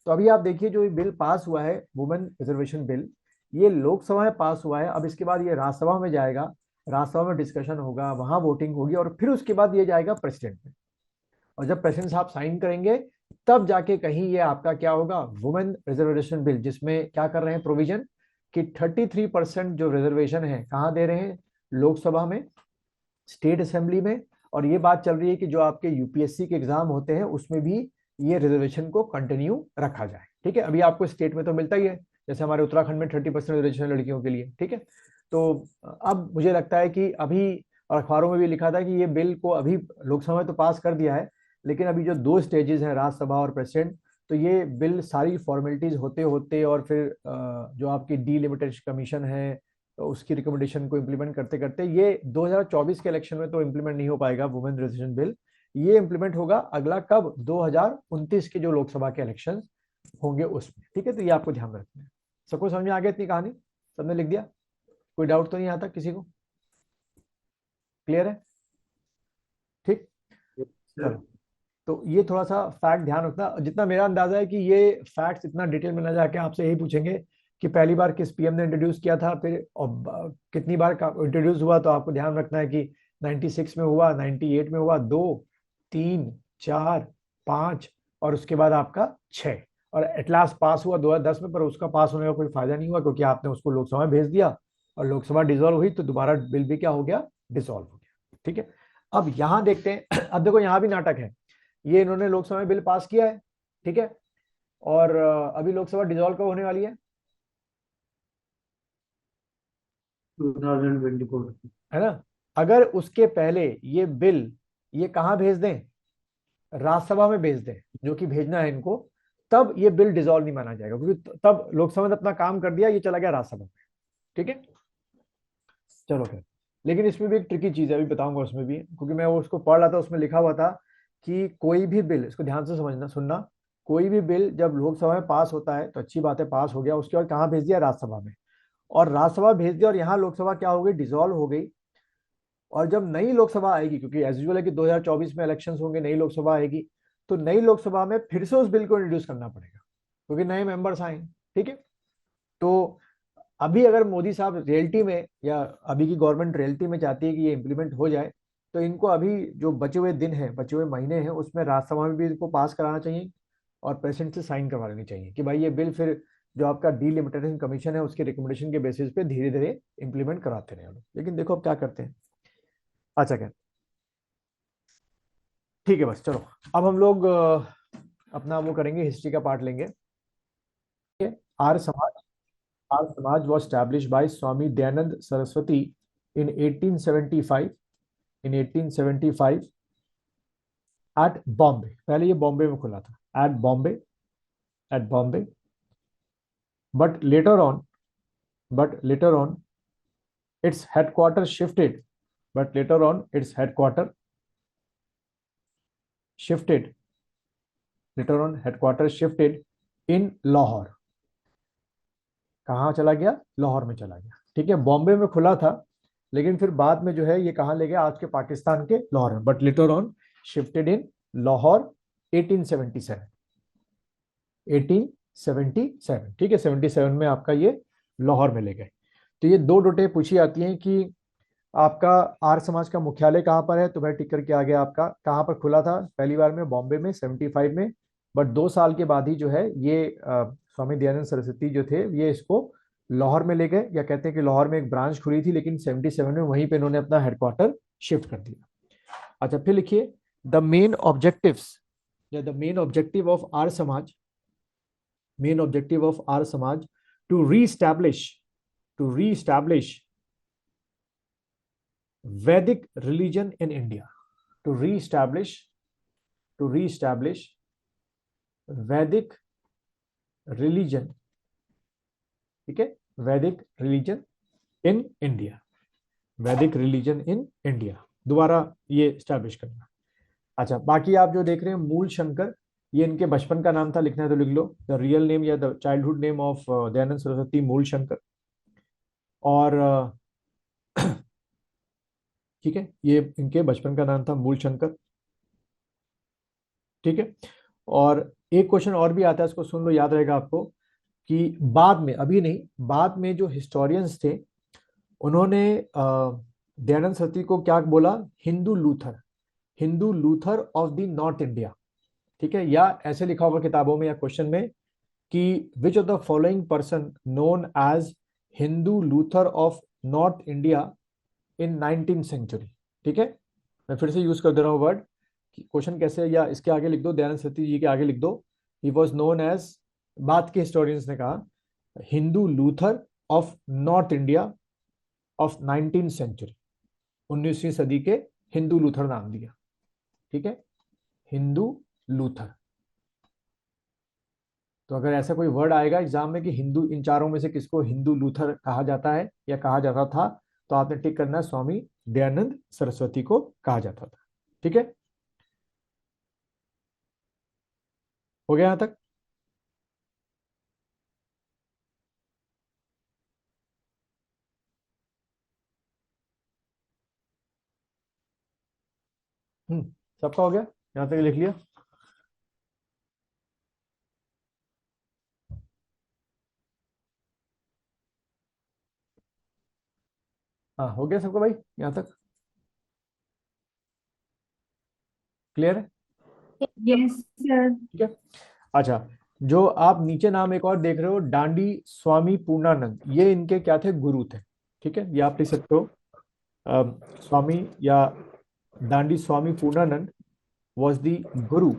तो अभी आप देखिए जो ये बिल पास हुआ है, वुमेन रिजर्वेशन बिल, ये लोकसभा में पास हुआ है, अब इसके बाद ये राज्यसभा में जाएगा, राज्यसभा में डिस्कशन होगा, वहां वोटिंग होगी, और फिर उसके बाद ये जाएगा प्रेसिडेंट में, और जब प्रेसिडेंट साहब साइन करेंगे तब जाके कहीं ये आपका क्या होगा, वुमेन रिजर्वेशन बिल, जिसमें क्या कर रहे हैं प्रोविजन कि 33% जो रिजर्वेशन है कहाँ दे रहे हैं, लोकसभा में, स्टेट असेंबली में, और ये बात चल रही है कि जो आपके यूपीएससी के एग्जाम होते हैं उसमें भी ये रिजर्वेशन को कंटिन्यू रखा जाए। ठीक है, अभी आपको स्टेट में तो मिलता ही है, जैसे हमारे उत्तराखंड में 30% रिजर्वेशन लड़कियों के लिए। ठीक है, तो अब मुझे लगता है कि अभी, और अखबारों में भी लिखा था कि ये बिल को अभी लोकसभा में तो पास कर दिया है, लेकिन अभी जो 2 स्टेजेस हैं, राज्यसभा और प्रेसिडेंट, तो ये बिल सारी फॉर्मेलिटीज होते होते और फिर जो आपकी डीलिमिटेशन कमीशन है तो उसकी रिकमेंडेशन को इम्प्लीमेंट करते करते ये 2024 के इलेक्शन में तो इम्प्लीमेंट नहीं हो पाएगा वुमेन रिजर्वेशन बिल। ये इम्प्लीमेंट होगा अगला कब, 2029 के जो लोकसभा के इलेक्शन होंगे उसमें। ठीक है, तो ये आपको ध्यान रखना है। सबको समझ में आ गया इतनी कहानी, सबने लिख दिया, कोई डाउट तो नहीं आता किसी को, क्लियर है? ठीक, चलो, तो ये थोड़ा सा फैक्ट ध्यान रखना। जितना मेरा अंदाजा है कि ये फैक्ट्स इतना डिटेल में ना जाके आपसे यही पूछेंगे कि पहली बार किस पीएम ने इंट्रोड्यूस किया था, फिर कितनी बार इंट्रोड्यूस हुआ, तो आपको ध्यान रखना है कि 96 में हुआ, 98 में हुआ, 2, 3, 4, 5, और उसके बाद आपका 6, और एट लास्ट पास हुआ 2010 में, पर उसका पास होने का कोई फायदा नहीं हुआ क्योंकि आपने उसको लोकसभा में भेज दिया, और लोकसभा डिसॉल्व हुई तो दोबारा बिल भी क्या हो गया, डिसॉल्व हो गया। ठीक है, अब यहां देखते हैं अब देखो यहां भी नाटक है, ये इन्होंने लोकसभा में बिल पास किया है, ठीक है, और अभी लोकसभा डिसॉल्व कब होने वाली है, 2024। है ना? अगर उसके पहले ये बिल ये कहाँ भेज दें, राज्यसभा में भेज दें, जो कि भेजना है इनको, तब ये बिल डिसॉल्व नहीं माना जाएगा, क्योंकि तब लोकसभा ने अपना काम कर दिया, ये चला गया राज्यसभा में। ठीक है, चलो फिर, लेकिन इसमें भी एक ट्रिकी चीज है, अभी बताऊंगा उसमें भी, क्योंकि मैं उसको पढ़ रहा था, उसमें लिखा हुआ था कि कोई भी बिल, इसको ध्यान से समझना सुनना, कोई भी बिल जब लोकसभा में पास होता है तो अच्छी बात है, पास हो गया, उसके बाद कहाँ भेज दिया, राज्यसभा में, और राज्यसभा भेज दिया, और यहाँ लोकसभा क्या हो गई, डिसॉल्व हो गई, और जब नई लोकसभा आएगी, क्योंकि एज यूजुअल है कि 2024 में इलेक्शंस होंगे, नई लोकसभा आएगी, तो नई लोकसभा में फिर से उस बिल को इंट्रोड्यूस करना पड़ेगा, क्योंकि नए मेंबर्स आए। ठीक है, तो अभी अगर मोदी साहब रियलिटी में, या अभी की गवर्नमेंट रियलिटी में चाहती है कि ये इम्प्लीमेंट हो जाए, तो इनको अभी जो बचे हुए दिन हैं, बचे हुए महीने हैं, उसमें राज्यसभा में भी इनको पास कराना चाहिए, और प्रेसिडेंट से साइन करवा लेनी चाहिए कि भाई ये बिल फिर जो आपका डीलिमिटेशन कमीशन है उसके रिकमेंडेशन के बेसिस पे धीरे धीरे इंप्लीमेंट कराते रहे लोग। लेकिन देखो अब क्या करते हैं। अच्छा, क्या ठीक है, बस चलो, अब हम लोग अपना वो करेंगे, हिस्ट्री का पार्ट लेंगे। ठीक है, Arya Samaj, Arya Samaj was established by Swami Dayanand Saraswati in 1875, in 1875 at Bombay, पहले ये बॉम्बे में खुला था, at Bombay, at Bombay, but later on its headquarters shifted, but later on its headquarters shifted, later on headquarters shifted in Lahore, कहाँ चला गया, लाहौर में चला गया। ठीक है, बॉम्बे में खुला था, लेकिन फिर बाद में जो है ये कहाँ ले गया, आज के पाकिस्तान के लाहौर में, but later on shifted in Lahore 1877, 1877। ठीक है, 77 में आपका ये लाहौर में ले गए। तो ये दो डोटे पूछी जाती हैं कि आपका आर्य समाज का मुख्यालय कहाँ पर है, तो मैं टिक करके आ गया, आपका कहाँ पर खुला था पहली बार में, बॉम्बे में 75 में, बट 2 साल के बाद ही जो है ये स्वामी दयानंद सरस्वती जो थे ये इसको लाहौर में ले गए, या कहते हैं कि लाहौर में एक ब्रांच खुली थी, लेकिन 77 में वहीं पे इन्होंने अपना हेडक्वार्टर शिफ्ट कर दिया। अच्छा, फिर लिखिए द मेन ऑब्जेक्टिव्स या the main objective of Arya Samaj, main objective of Arya Samaj to reestablish Vedic religion in India, to reestablish Vedic religion, ठीक है, Vedic religion in India, Vedic religion in India, दोबारा ये स्टैब्लिश करना। अच्छा, बाकी आप जो देख रहे हैं मूल शंकर, ये इनके बचपन का नाम था, लिखना है तो लिख लो, द रियल नेम या the childhood name of Dayanand Saraswati मूल शंकर। और ठीक है, ये इनके बचपन का नाम था मूल शंकर, ठीक है। और एक क्वेश्चन और भी आता है, इसको सुन लो, याद रहेगा आपको, कि बाद में, अभी नहीं, बाद में जो हिस्टोरियंस थे उन्होंने दयानंद सरस्वती को क्या बोला, Hindu Luther of the north India, ठीक है। या ऐसे लिखा होगा किताबों में या क्वेश्चन में कि which of the following person known as Hindu Luther of North India in 19th century, ठीक है। मैं फिर से यूज कर दे रहा हूँ वर्ड, क्वेश्चन कैसे, या इसके आगे लिख दो, दयानंद सरस्वती जी के आगे लिख दो, ही वॉज नोन एज, बाद के हिस्टोरियंस ने कहा, Hindu Luther of North India of 19th century, 19वीं सदी के हिंदू लूथर नाम दिया, ठीक है, हिंदू लूथर। तो अगर ऐसा कोई वर्ड आएगा एग्जाम में कि हिंदू, इन चारों में से किसको हिंदू लूथर कहा जाता है या कहा जाता था, तो आपने टिक करना है स्वामी दयानंद सरस्वती को कहा जाता था, ठीक है। हो गया यहां तक? सबका हो गया, यहां तक लिख लिया? हाँ, हो गया सबका भाई, यहां तक क्लियर है? Yes sir. ठीक है। अच्छा, जो आप नीचे नाम एक और देख रहे हो, डांडी स्वामी पूर्णानंद, ये इनके क्या थे, गुरु थे, ठीक है, ये आप लिख सकते हो, स्वामी या डांडी स्वामी पूर्णानंद was the guru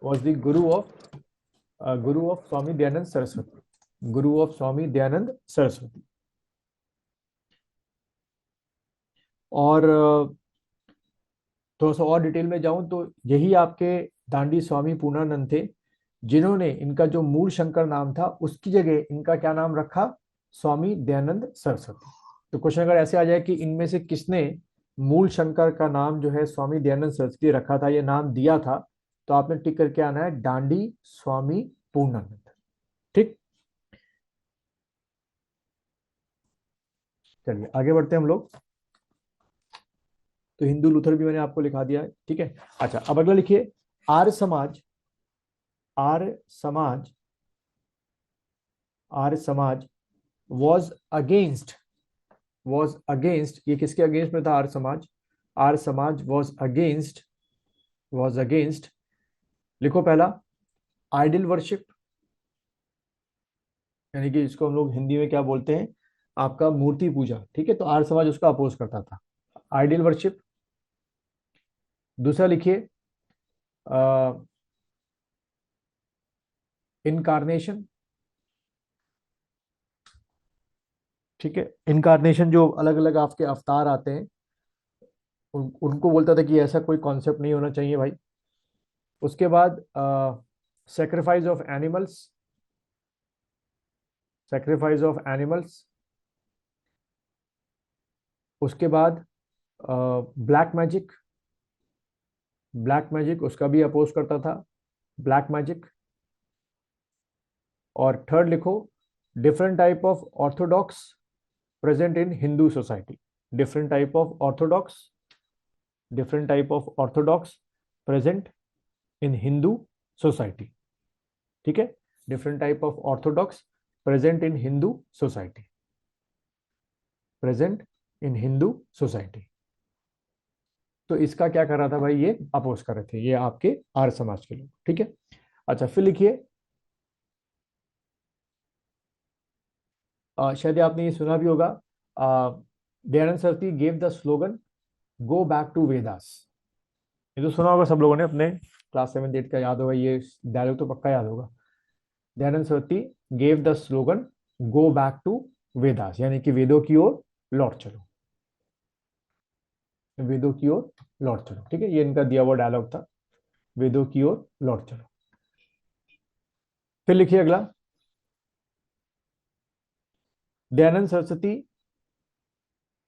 was the guru of Swami Dayanand Saraswati, guru of Swami Dayanand Saraswati। और थोड़ा सा और डिटेल में जाऊं तो यही आपके दांडी स्वामी पूर्णानंद थे, जिन्होंने इनका जो मूल शंकर नाम था उसकी जगह इनका क्या नाम रखा, स्वामी दयानंद सरस्वती। तो क्वेश्चन अगर ऐसे आ जाए कि इनमें से किसने मूल शंकर का नाम जो है स्वामी दयानंद सरस्वती रखा था, ये नाम दिया था, तो आपने टिक करके आना है डांडी स्वामी पूर्णानंद, ठीक। चलिए आगे बढ़ते हैं हम लोग। तो हिंदू लूथर भी मैंने आपको लिखा दिया है, ठीक है। अच्छा, अब अगला लिखिए, आर्य समाज, आर्य समाज, आर्य समाज was against, ये किसके अगेंस्ट में था आर्य समाज, आर्य समाज was against, लिखो पहला, आइडल वर्शिप, यानी कि इसको हम लोग हिंदी में क्या बोलते हैं, आपका मूर्ति पूजा, ठीक है, तो आर्य समाज उसका अपोज करता था, आइडल वर्शिप। दूसरा लिखिए इनकारनेशन, ठीक है, इनकारनेशन जो अलग अलग आपके अवतार आते हैं, उनको बोलता था कि ऐसा कोई कॉन्सेप्ट नहीं होना चाहिए भाई। उसके बाद sacrifice of animals, sacrifice of animals. उसके बाद ब्लैक मैजिक, ब्लैक मैजिक उसका भी अपोज करता था, ब्लैक मैजिक। और थर्ड लिखो, different type of Orthodox present in Hindu society, different type of Orthodox, different type of Orthodox present in Hindu society, ठीक है, different type of Orthodox present in Hindu society, present in Hindu society. तो इसका क्या कर रहा था भाई, ये अपोज कर रहे थे, ये आपके आर्य समाज के लोग, ठीक है। अच्छा, फिर लिखिए शायद आपने ये सुना भी होगा, Dayanand Saraswati gave the slogan go back to Vedas. ये तो सुना होगा सब लोगों ने, अपने क्लास 7 8 का याद होगा, ये डायलॉग तो पक्का याद होगा। Dayanand Saraswati gave the slogan go back to Vedas, यानी कि वेदों की ओर लौट चलो, वेदों की ओर लौट चलो। ठीक है, ये इनका दिया हुआ डायलॉग था, वेदों की ओर लौट चलो। फिर लिखिए अगला, Dayanand Saraswati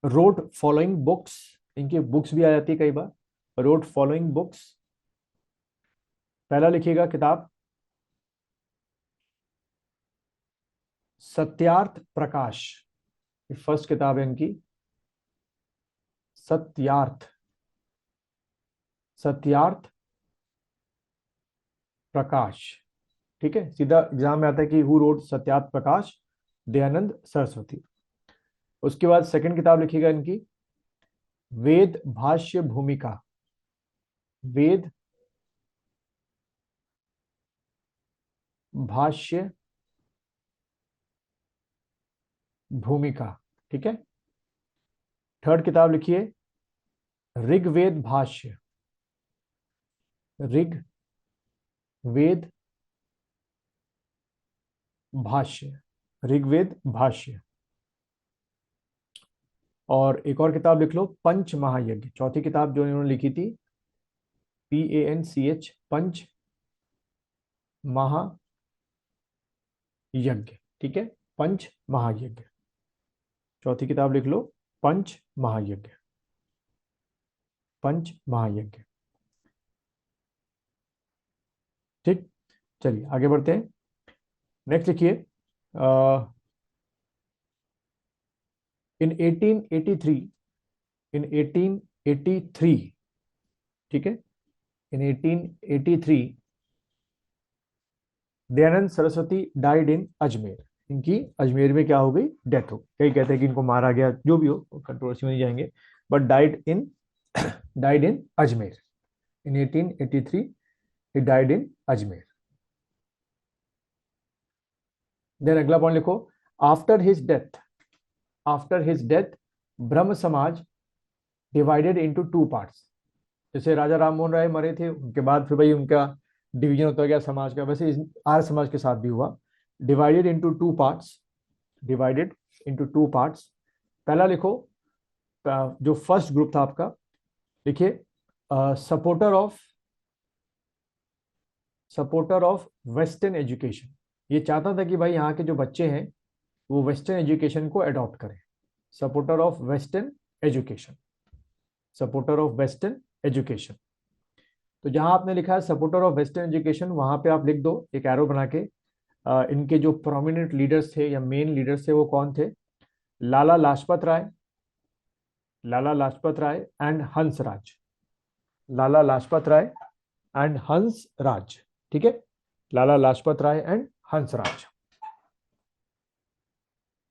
wrote following books, इनकी बुक्स भी आ जाती है कई बार, रोट फॉलोइंग बुक्स। पहला लिखिएगा किताब सत्यार्थ प्रकाश, फर्स्ट किताब है इनकी, सत्यार्थ, सत्यार्थ प्रकाश। ठीक है, सीधा एग्जाम में आता है कि हु रोट सत्यार्थ प्रकाश, दयानंद सरस्वती। उसके बाद सेकंड किताब लिखिएगा इनकी वेद भाष्य भूमिका, वेद भाष्य भूमिका। ठीक है, थर्ड किताब लिखिए ऋग्वेद भाष्य, ऋग्वेद भाष्य, ऋग्वेद भाष्य। और एक और किताब लिख लो पंच महायज्ञ, चौथी किताब जो इन्होंने लिखी थी PANCH, पंच महायज्ञ। ठीक है, पंच महायज्ञ, चौथी किताब लिख लो पंच महायज्ञ, पंच महायज्ञ। ठीक, चलिए आगे बढ़ते हैं। नेक्स्ट लिखिए इन 1883, इन 1883, ठीक है, इन 1883 दयानंद सरस्वती डाइड इन अजमेर, इनकी अजमेर में क्या हो गई, डेथ हो। कई कहते हैं कि इनको मारा गया, जो भी हो, कंट्रोवर्सी में नहीं जाएंगे, but died in Ajmer in 1883, ही डाइड इन अजमेर। देन अगला पॉइंट लिखो after his death, after his death Brahmo Samaj divided into 2 parts. जैसे राजा राम मोहन राय मरे थे, उनके बाद फिर भाई उनका डिवीजन होता गया समाज का, वैसे आर्य समाज के साथ भी हुआ। Divided into 2 parts, divided into 2 parts. पहला लिखो जो फर्स्ट ग्रुप था आपका, लिखिए सपोर्टर ऑफ वेस्टर्न एजुकेशन। ये चाहता था कि भाई यहाँ के जो बच्चे हैं वो वेस्टर्न एजुकेशन को अडॉप्ट करें। Supporter of western education, supporter of western education. तो जहां आपने लिखा है सपोर्टर ऑफ वेस्टर्न एजुकेशन, वहां पे आप लिख दो एक एरो बना के इनके जो प्रोमिनेंट लीडर्स थे या मेन लीडर्स थे वो कौन थे, लाला लाजपत राय, लाला लाजपत राय एंड हंसराज, लाला लाजपत राय एंड हंसराज। ठीक है, लाला लाजपत राय एंड हंसराज,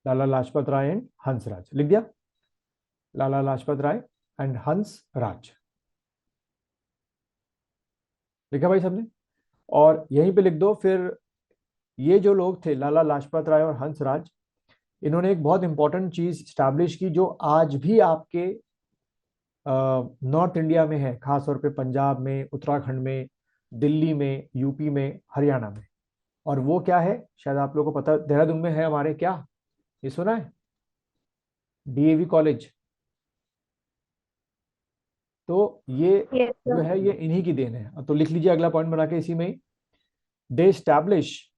लाला लाजपत राय एंड हंसराज लिख दिया, लाला लाजपत राय एंड हंसराज लिखा भाई सबने। और यहीं पे लिख दो फिर ये जो लोग थे लाला लाजपत राय और हंसराज, इन्होंने एक बहुत इंपॉर्टेंट चीज स्टैब्लिश की जो आज भी आपके नॉर्थ इंडिया में है, खासतौर पे पंजाब में, उत्तराखंड में, दिल्ली में, यूपी में, हरियाणा में। और वो क्या है, शायद आप लोगों को पता, देहरादून में है हमारे, क्या ये सुना है, DAV कॉलेज। तो ये Yes, जो sir. है ये इन्हीं की देन है। तो लिख लीजिए अगला पॉइंट बना के इसी में ही, दे स्टैब्लिश।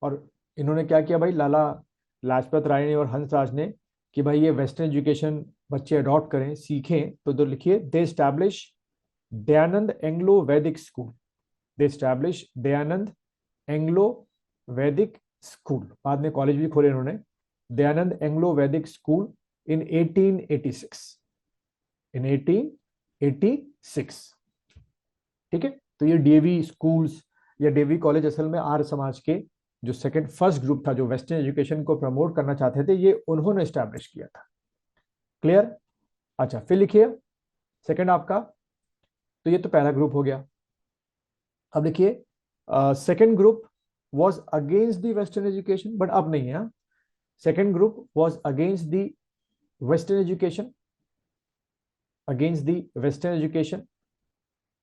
और इन्होंने क्या किया भाई, लाला लाजपत राय ने और हंसराज ने, कि भाई ये वेस्टर्न एजुकेशन बच्चे अडॉप्ट करें, सीखें। तो लिखिए दे स्टैब्लिश दयानंद एंग्लो वैदिक स्कूल, दे स्टैब्लिश दयानंद एंग्लो वैदिक स्कूल। बाद में कॉलेज भी खोले इन्होंने, दयानंद एंग्लो वैदिक स्कूल इन 1886, इन 1886। ठीक है, तो ये DAV स्कूल्स या DAV कॉलेज असल में आर्य समाज के जो फर्स्ट ग्रुप था जो वेस्टर्न एजुकेशन को प्रमोट करना चाहते थे, ये उन्होंने स्टैब्लिश किया था। क्लियर? अच्छा, फिर लिखिए सेकंड आपका, तो ये तो पहला ग्रुप हो गया। अब लिखिए second group was against the western education, but अब नहीं है। Second group was against the western education, against the western education.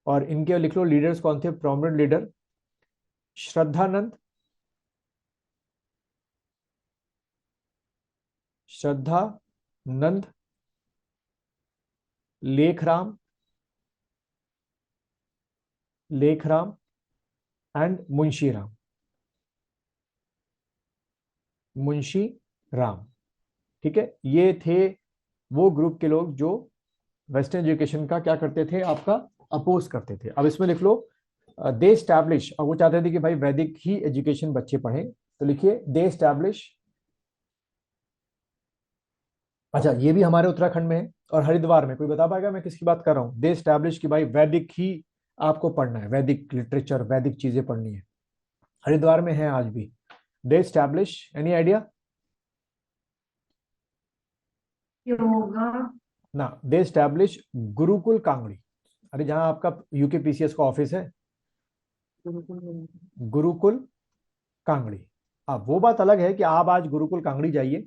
और इनके लिख लो लीडर्स कौन थे, prominent leader Shraddhanand, Shraddhanand, Lekhram, Lekhram and Munshi Ram, Munshi Ram. ठीक है, ये थे वो ग्रुप के लोग जो वेस्टर्न एजुकेशन का क्या करते थे, आपका अपोज करते थे। अब इसमें लिख लो दे स्टैब्लिश, अब वो चाहते थे कि भाई वैदिक ही एजुकेशन बच्चे पढ़ें, तो लिखिए दे स्टैब्लिश। अच्छा, ये भी हमारे उत्तराखंड में है और हरिद्वार में। कोई बता पाएगा मैं किसकी बात कर रहा हूं? दे स्टैब्लिश कि भाई वैदिक ही आपको पढ़ना है, वैदिक लिटरेचर, वैदिक चीजें पढ़नी है। हरिद्वार में है आज भी। दे स्टैब्लिश, एनी आइडिया? योगा। ना, दे स्टैब्लिश गुरुकुल कांगड़ी। अरे जहां आपका यूकेपीसीएस का ऑफिस है, गुरुकुल कांगड़ी। अब वो बात अलग है कि आप आज गुरुकुल कांगड़ी जाइए,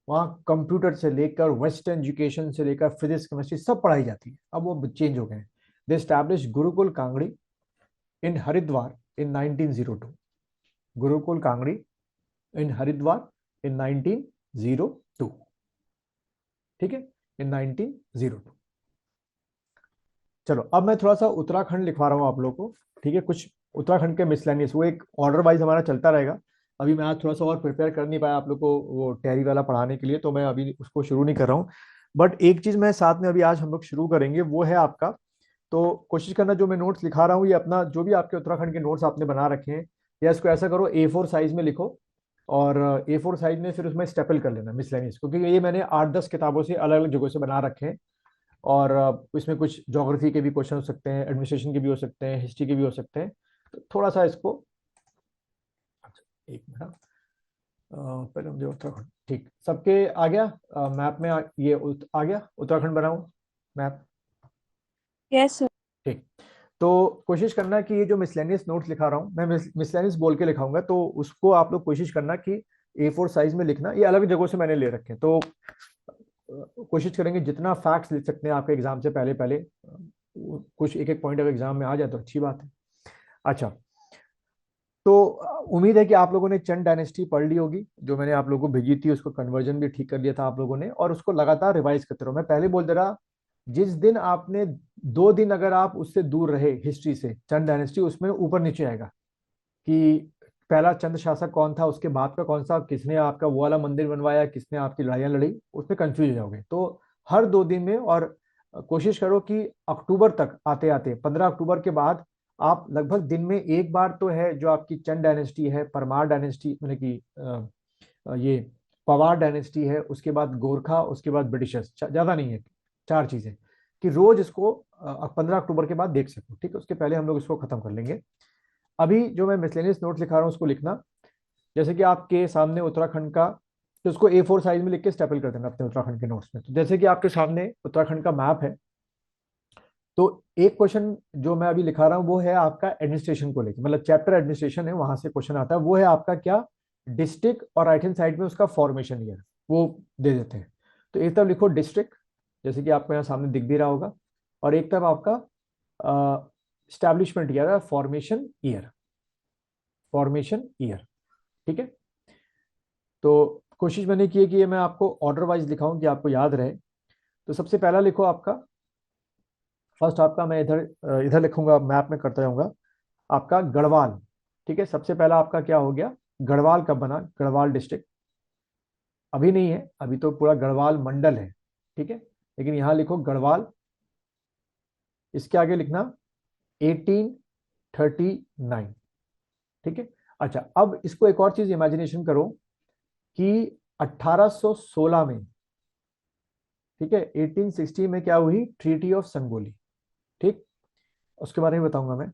वहां कंप्यूटर से लेकर वेस्टर्न एजुकेशन से लेकर फिजिक्स केमिस्ट्री सब पढ़ाई जाती है। अब वो चेंज हो गए। दे स्टैब्लिश गुरुकुल कांगड़ी इन हरिद्वार इन 1902। गुरुकुल कांगड़ी इन हरिद्वार इन 1902। ठीक है, इन 1902। चलो अब मैं थोड़ा सा उत्तराखंड लिखवा रहा हूँ आप लोगों को। ठीक है, कुछ उत्तराखंड के मिसलेनियस, वो एक ऑर्डर वाइज हमारा चलता रहेगा। अभी मैं आज थोड़ा सा और प्रिपेयर कर नहीं पाया आप लोग को वो टैरी वाला पढ़ाने के लिए, तो मैं अभी उसको शुरू नहीं कर रहा हूँ। बट एक चीज मैं साथ में अभी आज हम लोग शुरू करेंगे, वो है आपका, तो कोशिश करना जो मैं नोट्स लिखा रहा हूँ ये अपना जो भी आपके उत्तराखंड के नोट्स आपने बना रखे हैं, या इसको ऐसा करो A4 साइज में लिखो, और A4 साइज में फिर उसमें स्टेपल कर लेना मिसलेनियस, क्योंकि ये मैंने 8-10 किताबों से अलग अलग जगहों से बना रखे हैं। और इसमें कुछ ज्योग्राफी के भी क्वेश्चन हो सकते हैं, एडमिनिस्ट्रेशन के भी हो सकते हैं, हिस्ट्री के भी हो सकते हैं। तो थोड़ा सा इसको, अच्छा एक मिनट, पहले मुझे उत्तराखंड, ठीक सबके आ गया मैप में ये आ गया उत्तराखंड बनाऊं मैप। Yes sir. ठीक, तो कोशिश करना कि ये जो मिसलेनियस नोट्स लिखा रहा हूँ मैं, मिसलेनियस बोल के लिखाऊंगा, तो उसको आप लोग कोशिश करना कि A4 साइज में लिखना। ये अलग जगहों से मैंने ले रखे हैं, तो कोशिश करेंगे जितना फैक्ट्स लिख सकते हैं आपके एग्जाम से पहले पहले, कुछ एक एक पॉइंट अगर एग्जाम में आ जाए तो अच्छी बात है। अच्छा, तो उम्मीद है कि आप लोगों ने चंद डायनेस्टी पढ़ ली होगी, जो मैंने आप लोगों को भेजी थी, उसको कन्वर्जन भी ठीक कर लिया था आप लोगों ने, और उसको लगातार रिवाइज करते रहो। मैं पहले बोल दे रहा, जिस दिन आपने 2 दिन अगर आप उससे दूर रहे हिस्ट्री से, चंद डायनेस्टी उसमें ऊपर नीचे आएगा कि पहला चंद शासक कौन था, उसके बाद का कौन सा, किसने आपका वो वाला मंदिर बनवाया, किसने आपकी लड़ाइयां लड़ी, उसमें कंफ्यूज हो जाओगे। तो हर 2 दिन में, और कोशिश करो कि अक्टूबर तक आते आते 15 अक्टूबर के बाद आप लगभग दिन में एक बार तो है जो आपकी चंद डायनेस्टी है, परमार डायनेस्टी मतलब कि ये पवार डायनेस्टी है, उसके बाद गोरखा, उसके बाद ब्रिटिशर्स, ज्यादा नहीं है, 4 चीजें, कि रोज इसको 15 अक्टूबर के बाद देख सको। ठीक है, उसके पहले हम लोग इसको खत्म कर लेंगे। अभी जो मैं मिसलेनियस नोट लिखा रहा हूँ उसको लिखना, जैसे कि आपके सामने उत्तराखंड का, तो उसको A4 साइज में लिख के स्टेपल कर देना अपने उत्तराखंड के नोट्स में। तो जैसे कि आपके सामने उत्तराखंड का मैप है, तो एक क्वेश्चन जो मैं अभी लिखा रहा हूं वो है आपका एडमिनिस्ट्रेशन को लेकर, मतलब चैप्टर एडमिनिस्ट्रेशन है, वहां से क्वेश्चन आता है। वो है आपका क्या, डिस्ट्रिक्ट, और राइट हैंड साइड में उसका फॉर्मेशन ईयर वो दे देते हैं। तो एक तरफ लिखो डिस्ट्रिक्ट, जैसे कि आपको यहाँ सामने दिख भी रहा होगा, और एक तरफ आपका establishment year, formation year, formation year. ठीक है, तो कोशिश मैंने की है कि ये मैं आपको ऑर्डर वाइज लिखाऊं कि आपको याद रहे। तो सबसे पहला लिखो आपका, फर्स्ट आपका, मैं इधर इधर लिखूंगा, मैप में करता जाऊंगा, आपका गढ़वाल। ठीक है, सबसे पहला आपका क्या हो गया, गढ़वाल कब बना, गढ़वाल डिस्ट्रिक्ट अभी नहीं है, अभी तो पूरा गढ़वाल मंडल है। ठीक है, लेकिन यहां लिखो गढ़वाल, इसके आगे लिखना 1839। ठीक है, अच्छा अब इसको एक और चीज इमेजिनेशन करो कि 1816 में, ठीक है, 1860 में क्या हुई, ट्रीटी ऑफ संगोली। ठीक, उसके बारे में बताऊंगा मैं।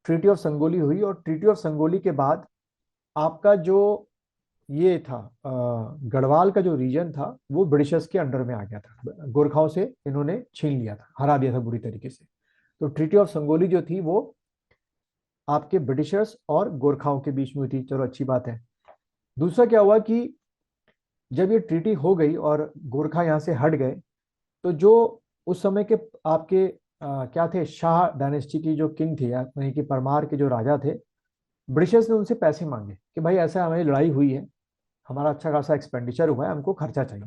ट्रीटी ऑफ संगोली हुई, और ट्रीटी ऑफ संगोली के बाद आपका जो ये था गढ़वाल का जो रीजन था वो ब्रिटिशर्स के अंडर में आ गया था, गोरखाओं से इन्होंने छीन लिया था, हरा दिया था बुरी तरीके से। तो ट्रीटी ऑफ संगोली जो थी वो आपके ब्रिटिशर्स और गोरखाओं के बीच में हुई थी। चलो अच्छी बात है। दूसरा क्या हुआ कि जब ये ट्रीटी हो गई और गोरखा यहाँ से हट गए, तो जो उस समय के आपके क्या थे, शाह डायनेस्टी की जो किंग थे, यानी कि परमार के जो राजा थे, ब्रिटिशर्स ने उनसे पैसे मांगे कि भाई ऐसा हमारी लड़ाई हुई है, हमारा अच्छा खासा एक्सपेंडिचर हुआ है, हमको खर्चा चाहिए।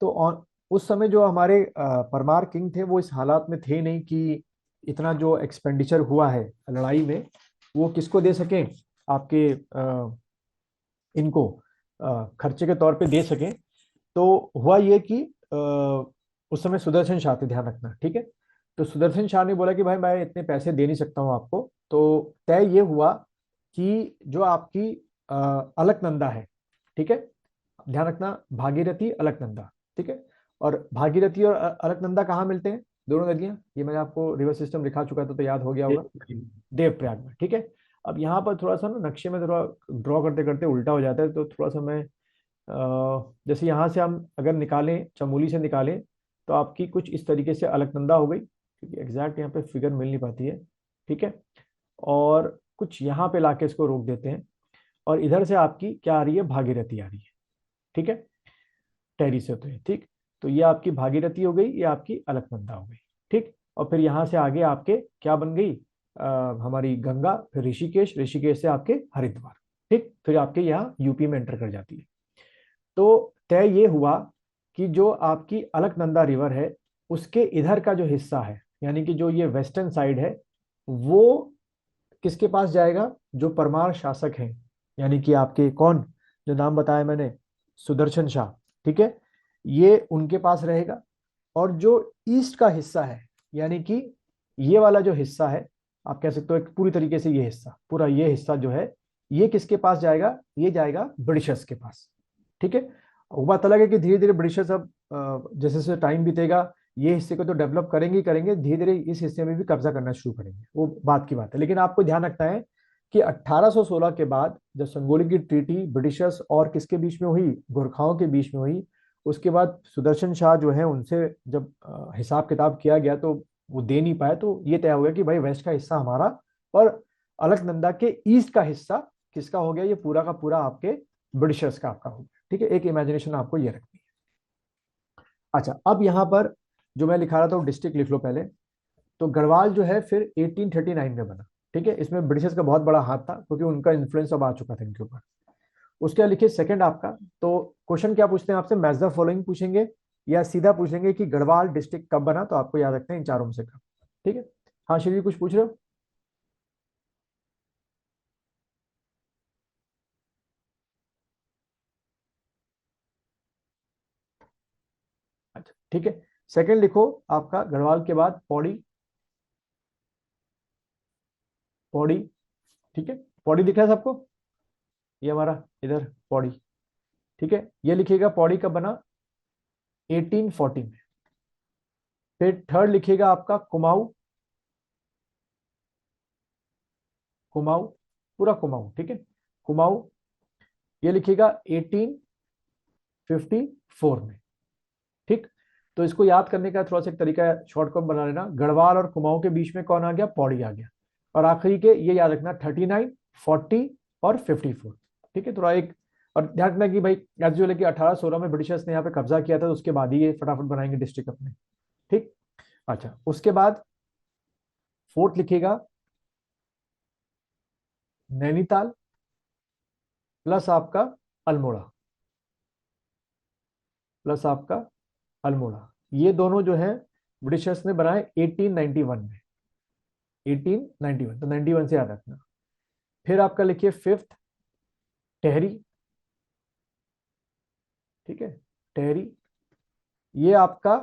तो उस समय जो हमारे परमार किंग थे वो इस हालात में थे नहीं कि इतना जो एक्सपेंडिचर हुआ है लड़ाई में वो किसको दे सकें, आपके इनको खर्चे के तौर पे दे सकें। तो हुआ ये कि उस समय सुदर्शन शाह थे, ध्यान रखना, ठीक है। तो सुदर्शन शाह ने बोला कि भाई मैं इतने पैसे दे नहीं सकता हूँ आपको। तो तय ये हुआ कि जो आपकी अलकनंदा है, ठीक है, ध्यान रखना, भागीरथी अलकनंदा, ठीक है। और भागीरथी और अलकनंदा कहाँ मिलते हैं, दोनों नदियां, ये मैंने आपको रिवर सिस्टम दिखा चुका था तो याद हो गया होगा, देवप्रयाग में, ठीक है। अब यहाँ पर थोड़ा सा ना नक्शे में थोड़ा ड्रॉ करते करते उल्टा हो जाता है, तो थोड़ा सा मैं जैसे यहाँ से हम अगर निकालें, चमोली से निकालें, तो आपकी कुछ इस तरीके से अलकनंदा हो गई, क्योंकि एग्जैक्ट यहाँ पे फिगर मिल नहीं पाती है, ठीक है। और कुछ यहाँ पे लाके इसको रोक देते हैं, और इधर से आपकी क्या आ रही है, भागीरथी आ रही है, ठीक है, टेरी से होते हैं, ठीक। तो ये आपकी भागीरथी हो गई, ये आपकी अलकनंदा हो गई, ठीक। और फिर यहाँ से आगे आपके क्या बन गई, हमारी गंगा, फिर ऋषिकेश, ऋषिकेश से आपके हरिद्वार, ठीक, फिर आपके यहाँ यूपी में एंटर कर जाती है। तो तय ये हुआ कि जो आपकी अलकनंदा रिवर है उसके इधर का जो हिस्सा है, यानी कि जो ये वेस्टर्न साइड है, वो किसके पास जाएगा, जो परमार शासक हैं, यानी कि आपके कौन, जो नाम बताया मैंने, सुदर्शन शाह, ठीक है, ये उनके पास रहेगा। और जो ईस्ट का हिस्सा है, यानी कि ये वाला जो हिस्सा है, आप कह सकते हो एक पूरी तरीके से ये हिस्सा, पूरा ये हिस्सा जो है, ये किसके पास जाएगा, ये जाएगा ब्रिटिशर्स के पास, ठीक है। वो बात अलग है कि धीरे धीरे ब्रिटिशर्स अब जैसे जैसे टाइम बीतेगा ये हिस्से को तो डेवलप करेंगे ही करेंगे, धीरे धीरे इस हिस्से में भी कब्जा करना शुरू करेंगे, वो बात की बात है। लेकिन आपको ध्यान रखना है कि 1816 के बाद जब संगोली की ट्रीटी ब्रिटिशर्स और किसके बीच में हुई, गोरखाओं के बीच में हुई, उसके बाद सुदर्शन शाह जो है उनसे जब हिसाब किताब किया गया तो वो दे नहीं पाए, तो ये तय हो गया कि भाई वेस्ट का हिस्सा हमारा, और अलकनंदा के ईस्ट का हिस्सा किसका हो गया, ये पूरा का पूरा आपके ब्रिटिशर्स का आपका हो गया, ठीक है। एक इमेजिनेशन आपको ये रखनी है। अच्छा, अब यहाँ पर जो मैं लिखा रहा था वो डिस्ट्रिक्ट लिख लो पहले। तो गढ़वाल जो है फिर 1839 में बना, ठीक है, इसमें ब्रिटिशर्स का बहुत बड़ा हाथ था क्योंकि उनका इन्फ्लुएंस अब आ चुका था इनके ऊपर। उसके बाद लिखिए सेकंड आपका, तो क्वेश्चन क्या पूछते हैं आपसे, मैच द फॉलोइंग पूछेंगे, या सीधा पूछेंगे कि गढ़वाल डिस्ट्रिक्ट कब बना, तो आपको याद रखना है इन चारों में से कब, ठीक है। हाँ शिव जी कुछ पूछ रहे हो? अच्छा ठीक है, सेकंड लिखो आपका गढ़वाल के बाद पौड़ी, पौड़ी, ठीक है, पौड़ी दिख रहा है सबको, ये हमारा इधर पौड़ी, ठीक है। ये लिखिएगा पौड़ी कब बना, 1840 में। फिर थर्ड लिखिएगा आपका कुमाऊं, कुमाऊं, पूरा कुमाऊं, ठीक है, कुमाऊं, ये लिखिएगा 1854 में, ठीक। तो इसको याद करने का थोड़ा सा एक तरीका है, शॉर्टकट बना लेना, गढ़वाल और कुमाऊं के बीच में कौन आ गया, पौड़ी आ गया। और आखिरी के ये याद रखना 39, 40 और 54, ठीक है। थोड़ा एक और ध्यान रखना कि भाई एज जो है कि 1816 में ब्रिटिशर्स ने यहाँ पे कब्जा किया था, तो उसके बाद ही ये फटाफट बनाएंगे डिस्ट्रिक्ट अपने, ठीक। अच्छा, उसके बाद फोर्थ लिखिएगा नैनीताल प्लस आपका अल्मोड़ा, प्लस आपका अल्मोड़ा, ये दोनों जो है ब्रिटिशर्स ने बनाए 1891 में, 1891, तो 91 से याद रखना। फिर आपका लिखिए फिफ्थ टेहरी, ठीक है, टेहरी, ये आपका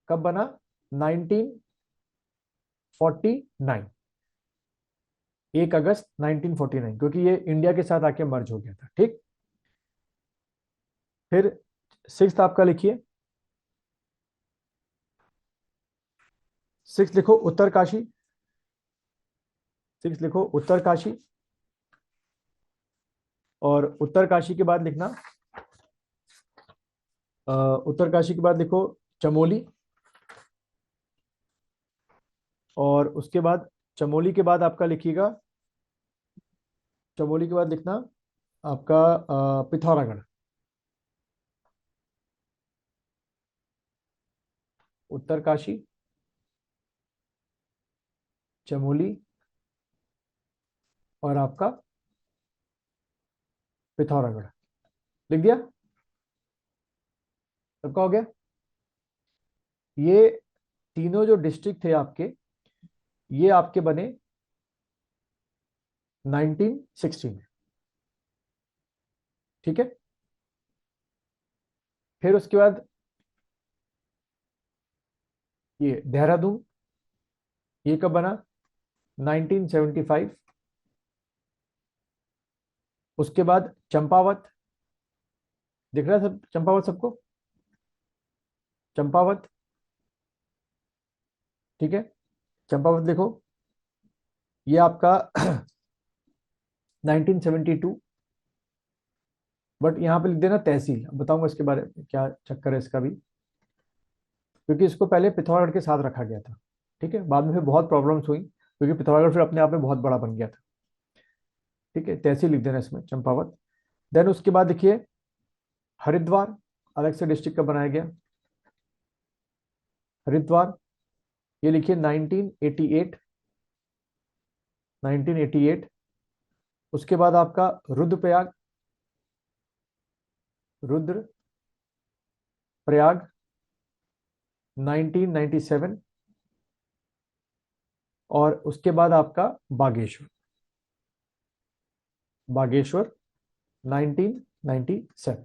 कब बना, 1949, 1 अगस्त 1949, क्योंकि ये इंडिया के साथ आके मर्ज हो गया था, ठीक। फिर सिक्स्थ आपका लिखिए, सिक्स लिखो उत्तरकाशी, सिक्स लिखो उत्तरकाशी, और उत्तरकाशी के बाद लिखना उत्तरकाशी के बाद लिखो चमोली, और उसके बाद चमोली के बाद आपका लिखिएगा, चमोली के बाद लिखना आपका पिथौरागढ़, उत्तरकाशी, चमोली और आपका पिथौरागढ़। लिख दिया? सबका हो गया? ये तीनों जो डिस्ट्रिक्ट थे आपके, ये आपके बने 1960 में। ठीक है, फिर उसके बाद ये देहरादून, ये कब बना? 1975। उसके बाद चंपावत, दिख रहा है सब चंपावत सबको? चंपावत, ठीक है, चंपावत लिखो, ये आपका 1972। बट यहां पे लिख देना तहसील, अब बताऊंगा इसके बारे में क्या चक्कर है इसका भी, क्योंकि इसको पहले पिथौरागढ़ के साथ रखा गया था। ठीक है, बाद में फिर बहुत प्रॉब्लम्स हुई, क्योंकि पिथौरागढ़ फिर अपने आप में बहुत बड़ा बन गया था। ठीक है, तहसील लिख देना इसमें, चंपावत। देन उसके बाद देखिए हरिद्वार, अलग से डिस्ट्रिक्ट का बनाया गया हरिद्वार, ये लिखिए 1988। 1988। उसके बाद आपका रुद्रप्रयाग, रुद्रप्रयाग 1997। और उसके बाद आपका बागेश्वर, बागेश्वर 1997।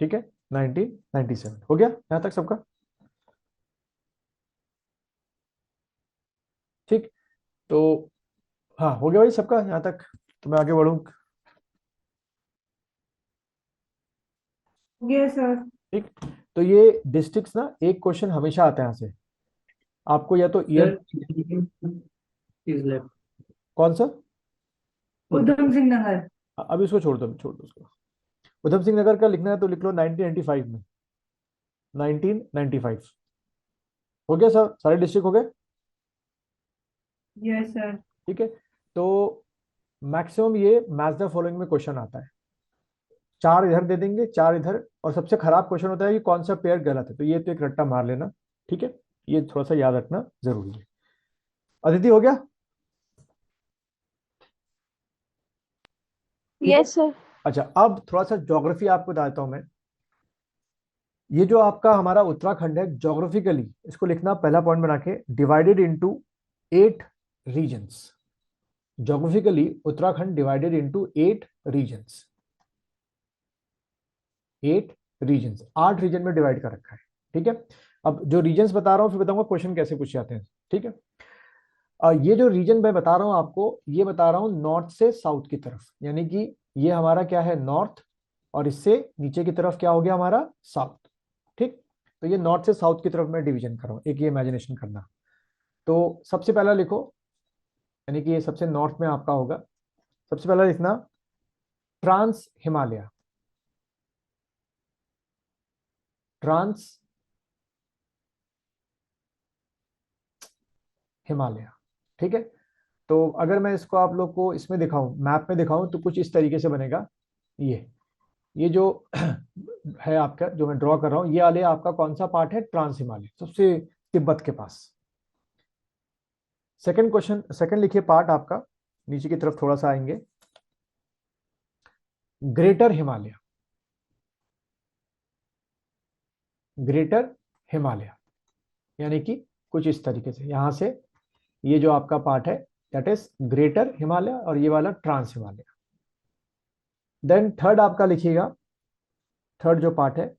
ठीक है, 1997 हो गया यहां तक सबका? ठीक, तो हाँ हो गया भाई सबका यहां तक, तो मैं आगे बढ़ूं? Yes sir. ठीक, तो ये डिस्ट्रिक्ट्स ना, एक क्वेश्चन हमेशा आता है यहाँ से आपको, या तो ईयर। Is left. कौन सा? उधम सिंह नगर। अब इसको छोड़ दो, छोड़ दो उसको। उधम सिंह नगर का लिखना है तो लिख लो 1995 में, 1995। हो गया सर, सारे डिस्ट्रिक्ट हो गए? Yes sir. ठीक है, तो मैक्सिमम ये मैच द फॉलोइंग में क्वेश्चन आता है, 4 इधर दे देंगे, 4 इधर, और सबसे खराब क्वेश्चन होता है कि कौन सा पेयर गलत है, तो ये तो एक रट्टा मार लेना। ठीक है, ये थोड़ा सा याद रखना जरूरी है। अदिति हो गया? ठीक है, यस सर। अच्छा अब थोड़ा सा ज्योग्राफी आपको बताता हूं मैं। ये जो आपका हमारा उत्तराखंड है, ज्योग्राफिकली इसको लिखना पहला पॉइंट बना के, divided into 8 regions. Geographically Uttarakhand divided into 8 regions. 8 regions, 8 region में डिवाइड कर रखा है। ठीक है, अब जो रीजन्स बता रहा हूं फिर बताऊंगा क्वेश्चन कैसे पूछे जाते हैं। ठीक है, ये जो रीजन मैं बता रहा हूं आपको, ये बता रहा हूं नॉर्थ से साउथ की तरफ, यानी कि ये हमारा क्या है, नॉर्थ, और इससे नीचे की तरफ क्या हो गया हमारा, साउथ। ठीक, तो ये नॉर्थ से साउथ की तरफ मैं डिवीजन कर रहा हूं, एक ये इमेजिनेशन करना। तो सबसे पहला लिखो, यानी कि ये सबसे नॉर्थ में आपका होगा, सबसे पहला लिखना ट्रांस हिमालय। ट्रांस हिमालय। ठीक है, तो अगर मैं इसको आप लोग को इसमें दिखाऊं, मैप में दिखाऊं, तो कुछ इस तरीके से बनेगा। ये जो है आपका, जो मैं ड्रॉ कर रहा हूं, ये वाले आपका कौन सा पार्ट है, ट्रांस हिमालय, सबसे तिब्बत के पास। सेकंड क्वेश्चन, सेकंड लिखिए पार्ट आपका, नीचे की तरफ थोड़ा सा आएंगे, ग्रेटर हिमालय। ग्रेटर हिमालय यानी कि कुछ इस तरीके से, यहां से ये जो आपका पार्ट है दैट इज ग्रेटर हिमालय, और ये वाला ट्रांस हिमालय। देन थर्ड आपका लिखिएगा, थर्ड जो पार्ट है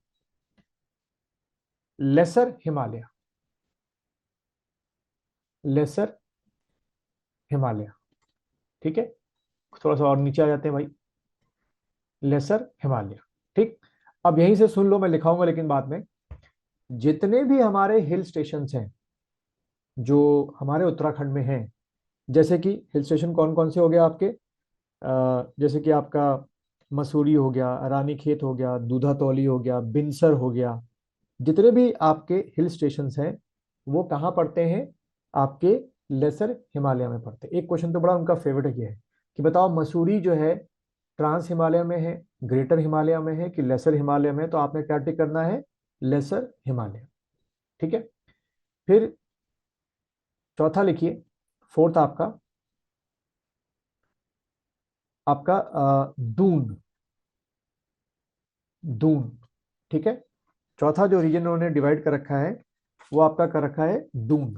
लेसर हिमालय। लेसर हिमालय। ठीक है, थोड़ा सा और नीचे आ जाते हैं भाई, लेसर हिमालय। ठीक, अब यहीं से सुन लो, मैं लिखाऊंगा लेकिन बाद में, जितने भी हमारे हिल स्टेशंस हैं जो हमारे उत्तराखंड में हैं, जैसे कि हिल स्टेशन कौन कौन से हो गए आपके, जैसे कि आपका मसूरी हो गया, रानीखेत हो गया, दूधातौली हो गया, बिनसर हो गया, जितने भी आपके हिल स्टेशंस हैं वो कहाँ पड़ते हैं, आपके लेसर हिमालय में पड़ते हैं। एक क्वेश्चन तो बड़ा उनका फेवरेट ये है कि बताओ मसूरी जो है ट्रांस हिमालय में है, ग्रेटर हिमालय में है कि लेसर हिमालय में है, तो आपने क्या टिक करना है, लेसर हिमालय। ठीक है। फिर चौथा लिखिए, फोर्थ आपका आपका दून, दून, ठीक है। चौथा जो रीजन उन्होंने डिवाइड कर रखा है वो आपका कर रखा है दून।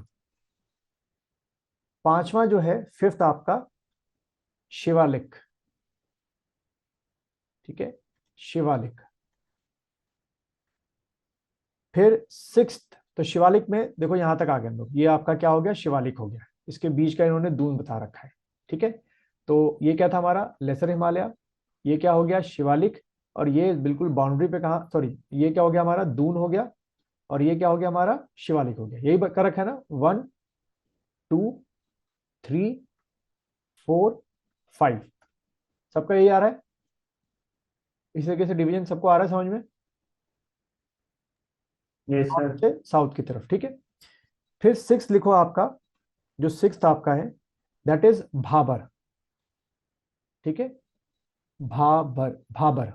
पांचवा जो है फिफ्थ आपका शिवालिक, ठीक है, शिवालिक। फिर सिक्स्थ, तो शिवालिक में देखो यहां तक आ गए हम लोग, ये आपका क्या हो गया, शिवालिक हो गया। इसके बीच का इन्होंने दून बता रखा है, ठीक है। तो ये क्या था हमारा लेसर हिमालय, ये क्या हो गया शिवालिक, और ये बिल्कुल बाउंड्री पे कहा, सॉरी ये क्या हो गया हमारा दून हो गया, और ये क्या हो गया हमारा शिवालिक हो गया। यही कर रखा है ना, 1 2 3 4 5, सबका यही आ रहा है। इस तरीके से डिवीजन सबको आ रहा है समझ में, Yes, नॉर्थ sir. से साउथ की तरफ, ठीक है। फिर सिक्स लिखो आपका, जो सिक्स आपका है दैट इज भाबर, ठीक है, भाबर, भाबर,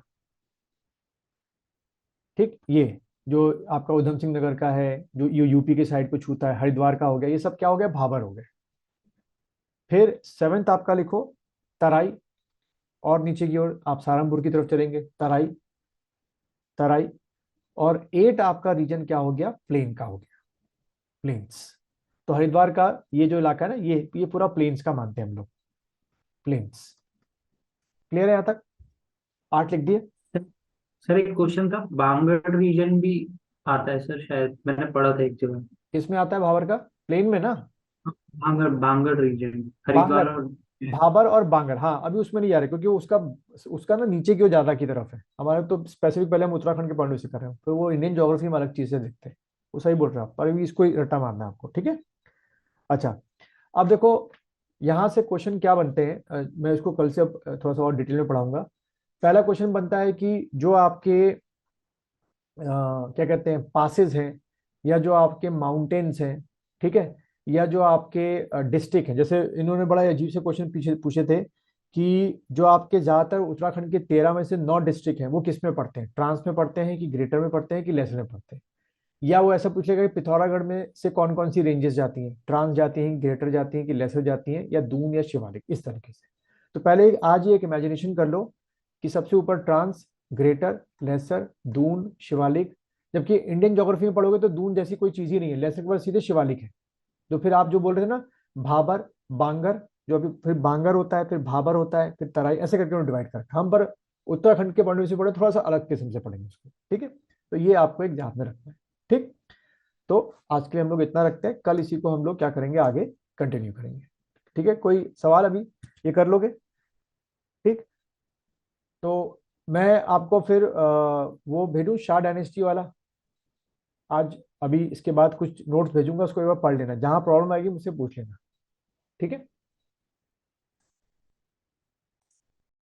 ठीक। ये जो आपका उधम सिंह नगर का है, जो ये यूपी के साइड को छूता है, हरिद्वार का हो गया, ये सब क्या हो गया भाबर हो गए। फिर सेवेंथ आपका लिखो तराई, और नीचे की ओर आप सहारनपुर की तरफ चलेंगे, तराई, तराई। और एट आपका रीजन क्या हो गया, प्लेन का हो गया, प्लेन्स। तो हरिद्वार का ये जो इलाका है ना, ये पूरा प्लेन्स का मानते हैं हम लोग, प्लेन्स। क्लियर है यहां तक, 8 लिख दिए। सर एक क्वेश्चन था, बांगड़ रीजन भी आता है सर, शायद मैंने पढ़ा था एक जगह। किसमें आता है भाबर का, प्लेन में ना, बांगड़ बांगड़ रीजन, हरिद्वार बांगर, और भाबर और बांगर, हाँ अभी उसमें नहीं जा रहे क्योंकि उसका उसका ना नीचे की ओर ज्यादा की तरफ है। हमारे तो स्पेसिफिक पहले हम उत्तराखंड के पॉइंट से कर रहे हैं, तो वो इंडियन ज्योग्राफी में अलग चीजें देखते हैं। वो सही बोल रहे हैं आप, पर अभी इसको ही रट्टा मारना है आपको, ठीक है। अच्छा, अब देखो यहाँ से क्वेश्चन क्या बनते हैं, मैं इसको कल से अब थोड़ा सा और डिटेल में पढ़ाऊंगा। पहला क्वेश्चन बनता है कि जो आपके क्या कहते हैं पासेस हैं, या जो आपके माउंटेन्स हैं, ठीक है, या जो आपके डिस्ट्रिक्ट हैं। जैसे इन्होंने बड़ा अजीब से क्वेश्चन पीछे पूछे थे कि जो आपके ज्यादातर उत्तराखंड के 13 में से 9 डिस्ट्रिक्ट हैं वो किस में पड़ते हैं, ट्रांस में पड़ते हैं कि ग्रेटर में पड़ते हैं कि लेसर में पड़ते हैं। या वो ऐसा पूछेगा कि पिथौरागढ़ में से कौन कौन सी रेंजेस जाती हैं, ट्रांस जाती हैं, ग्रेटर जाती हैं कि लेसर जाती हैं, या दून या शिवालिक, इस तरीके से। तो पहले आज ही एक इमेजिनेशन कर लो कि सबसे ऊपर trans, greater, lesser, Doon, Shivalik. जबकि इंडियन ज्योग्राफी में पढ़ोगे तो दून जैसी कोई चीज ही नहीं है, लेसर के बाद सीधे शिवालिक है। तो फिर आप जो बोल रहे थे ना भाबर, बांगर, जो अभी फिर बांगर होता है, फिर भाबर होता है, फिर तराई, ऐसे करके उन्होंने डिवाइड कर, हम पर उत्तराखंड के पॉइंट से पढ़े थोड़ा सा अलग किस्म से पढ़ेंगे उसको, ठीक है। तो ये आपको एक ध्यान में रखना है, ठीक। तो आज के लिए हम लोग इतना रखते हैं, कल इसी को हम लोग क्या करेंगे आगे कंटिन्यू करेंगे, ठीक है। कोई सवाल अभी, ये कर लोगे, ठीक। तो मैं आपको फिर वो भेजूं शाह डायनेस्टी वाला आज, अभी इसके बाद कुछ नोट्स भेजूंगा, उसको एक बार पढ़ लेना, जहां प्रॉब्लम आएगी मुझसे पूछ लेना, ठीक है।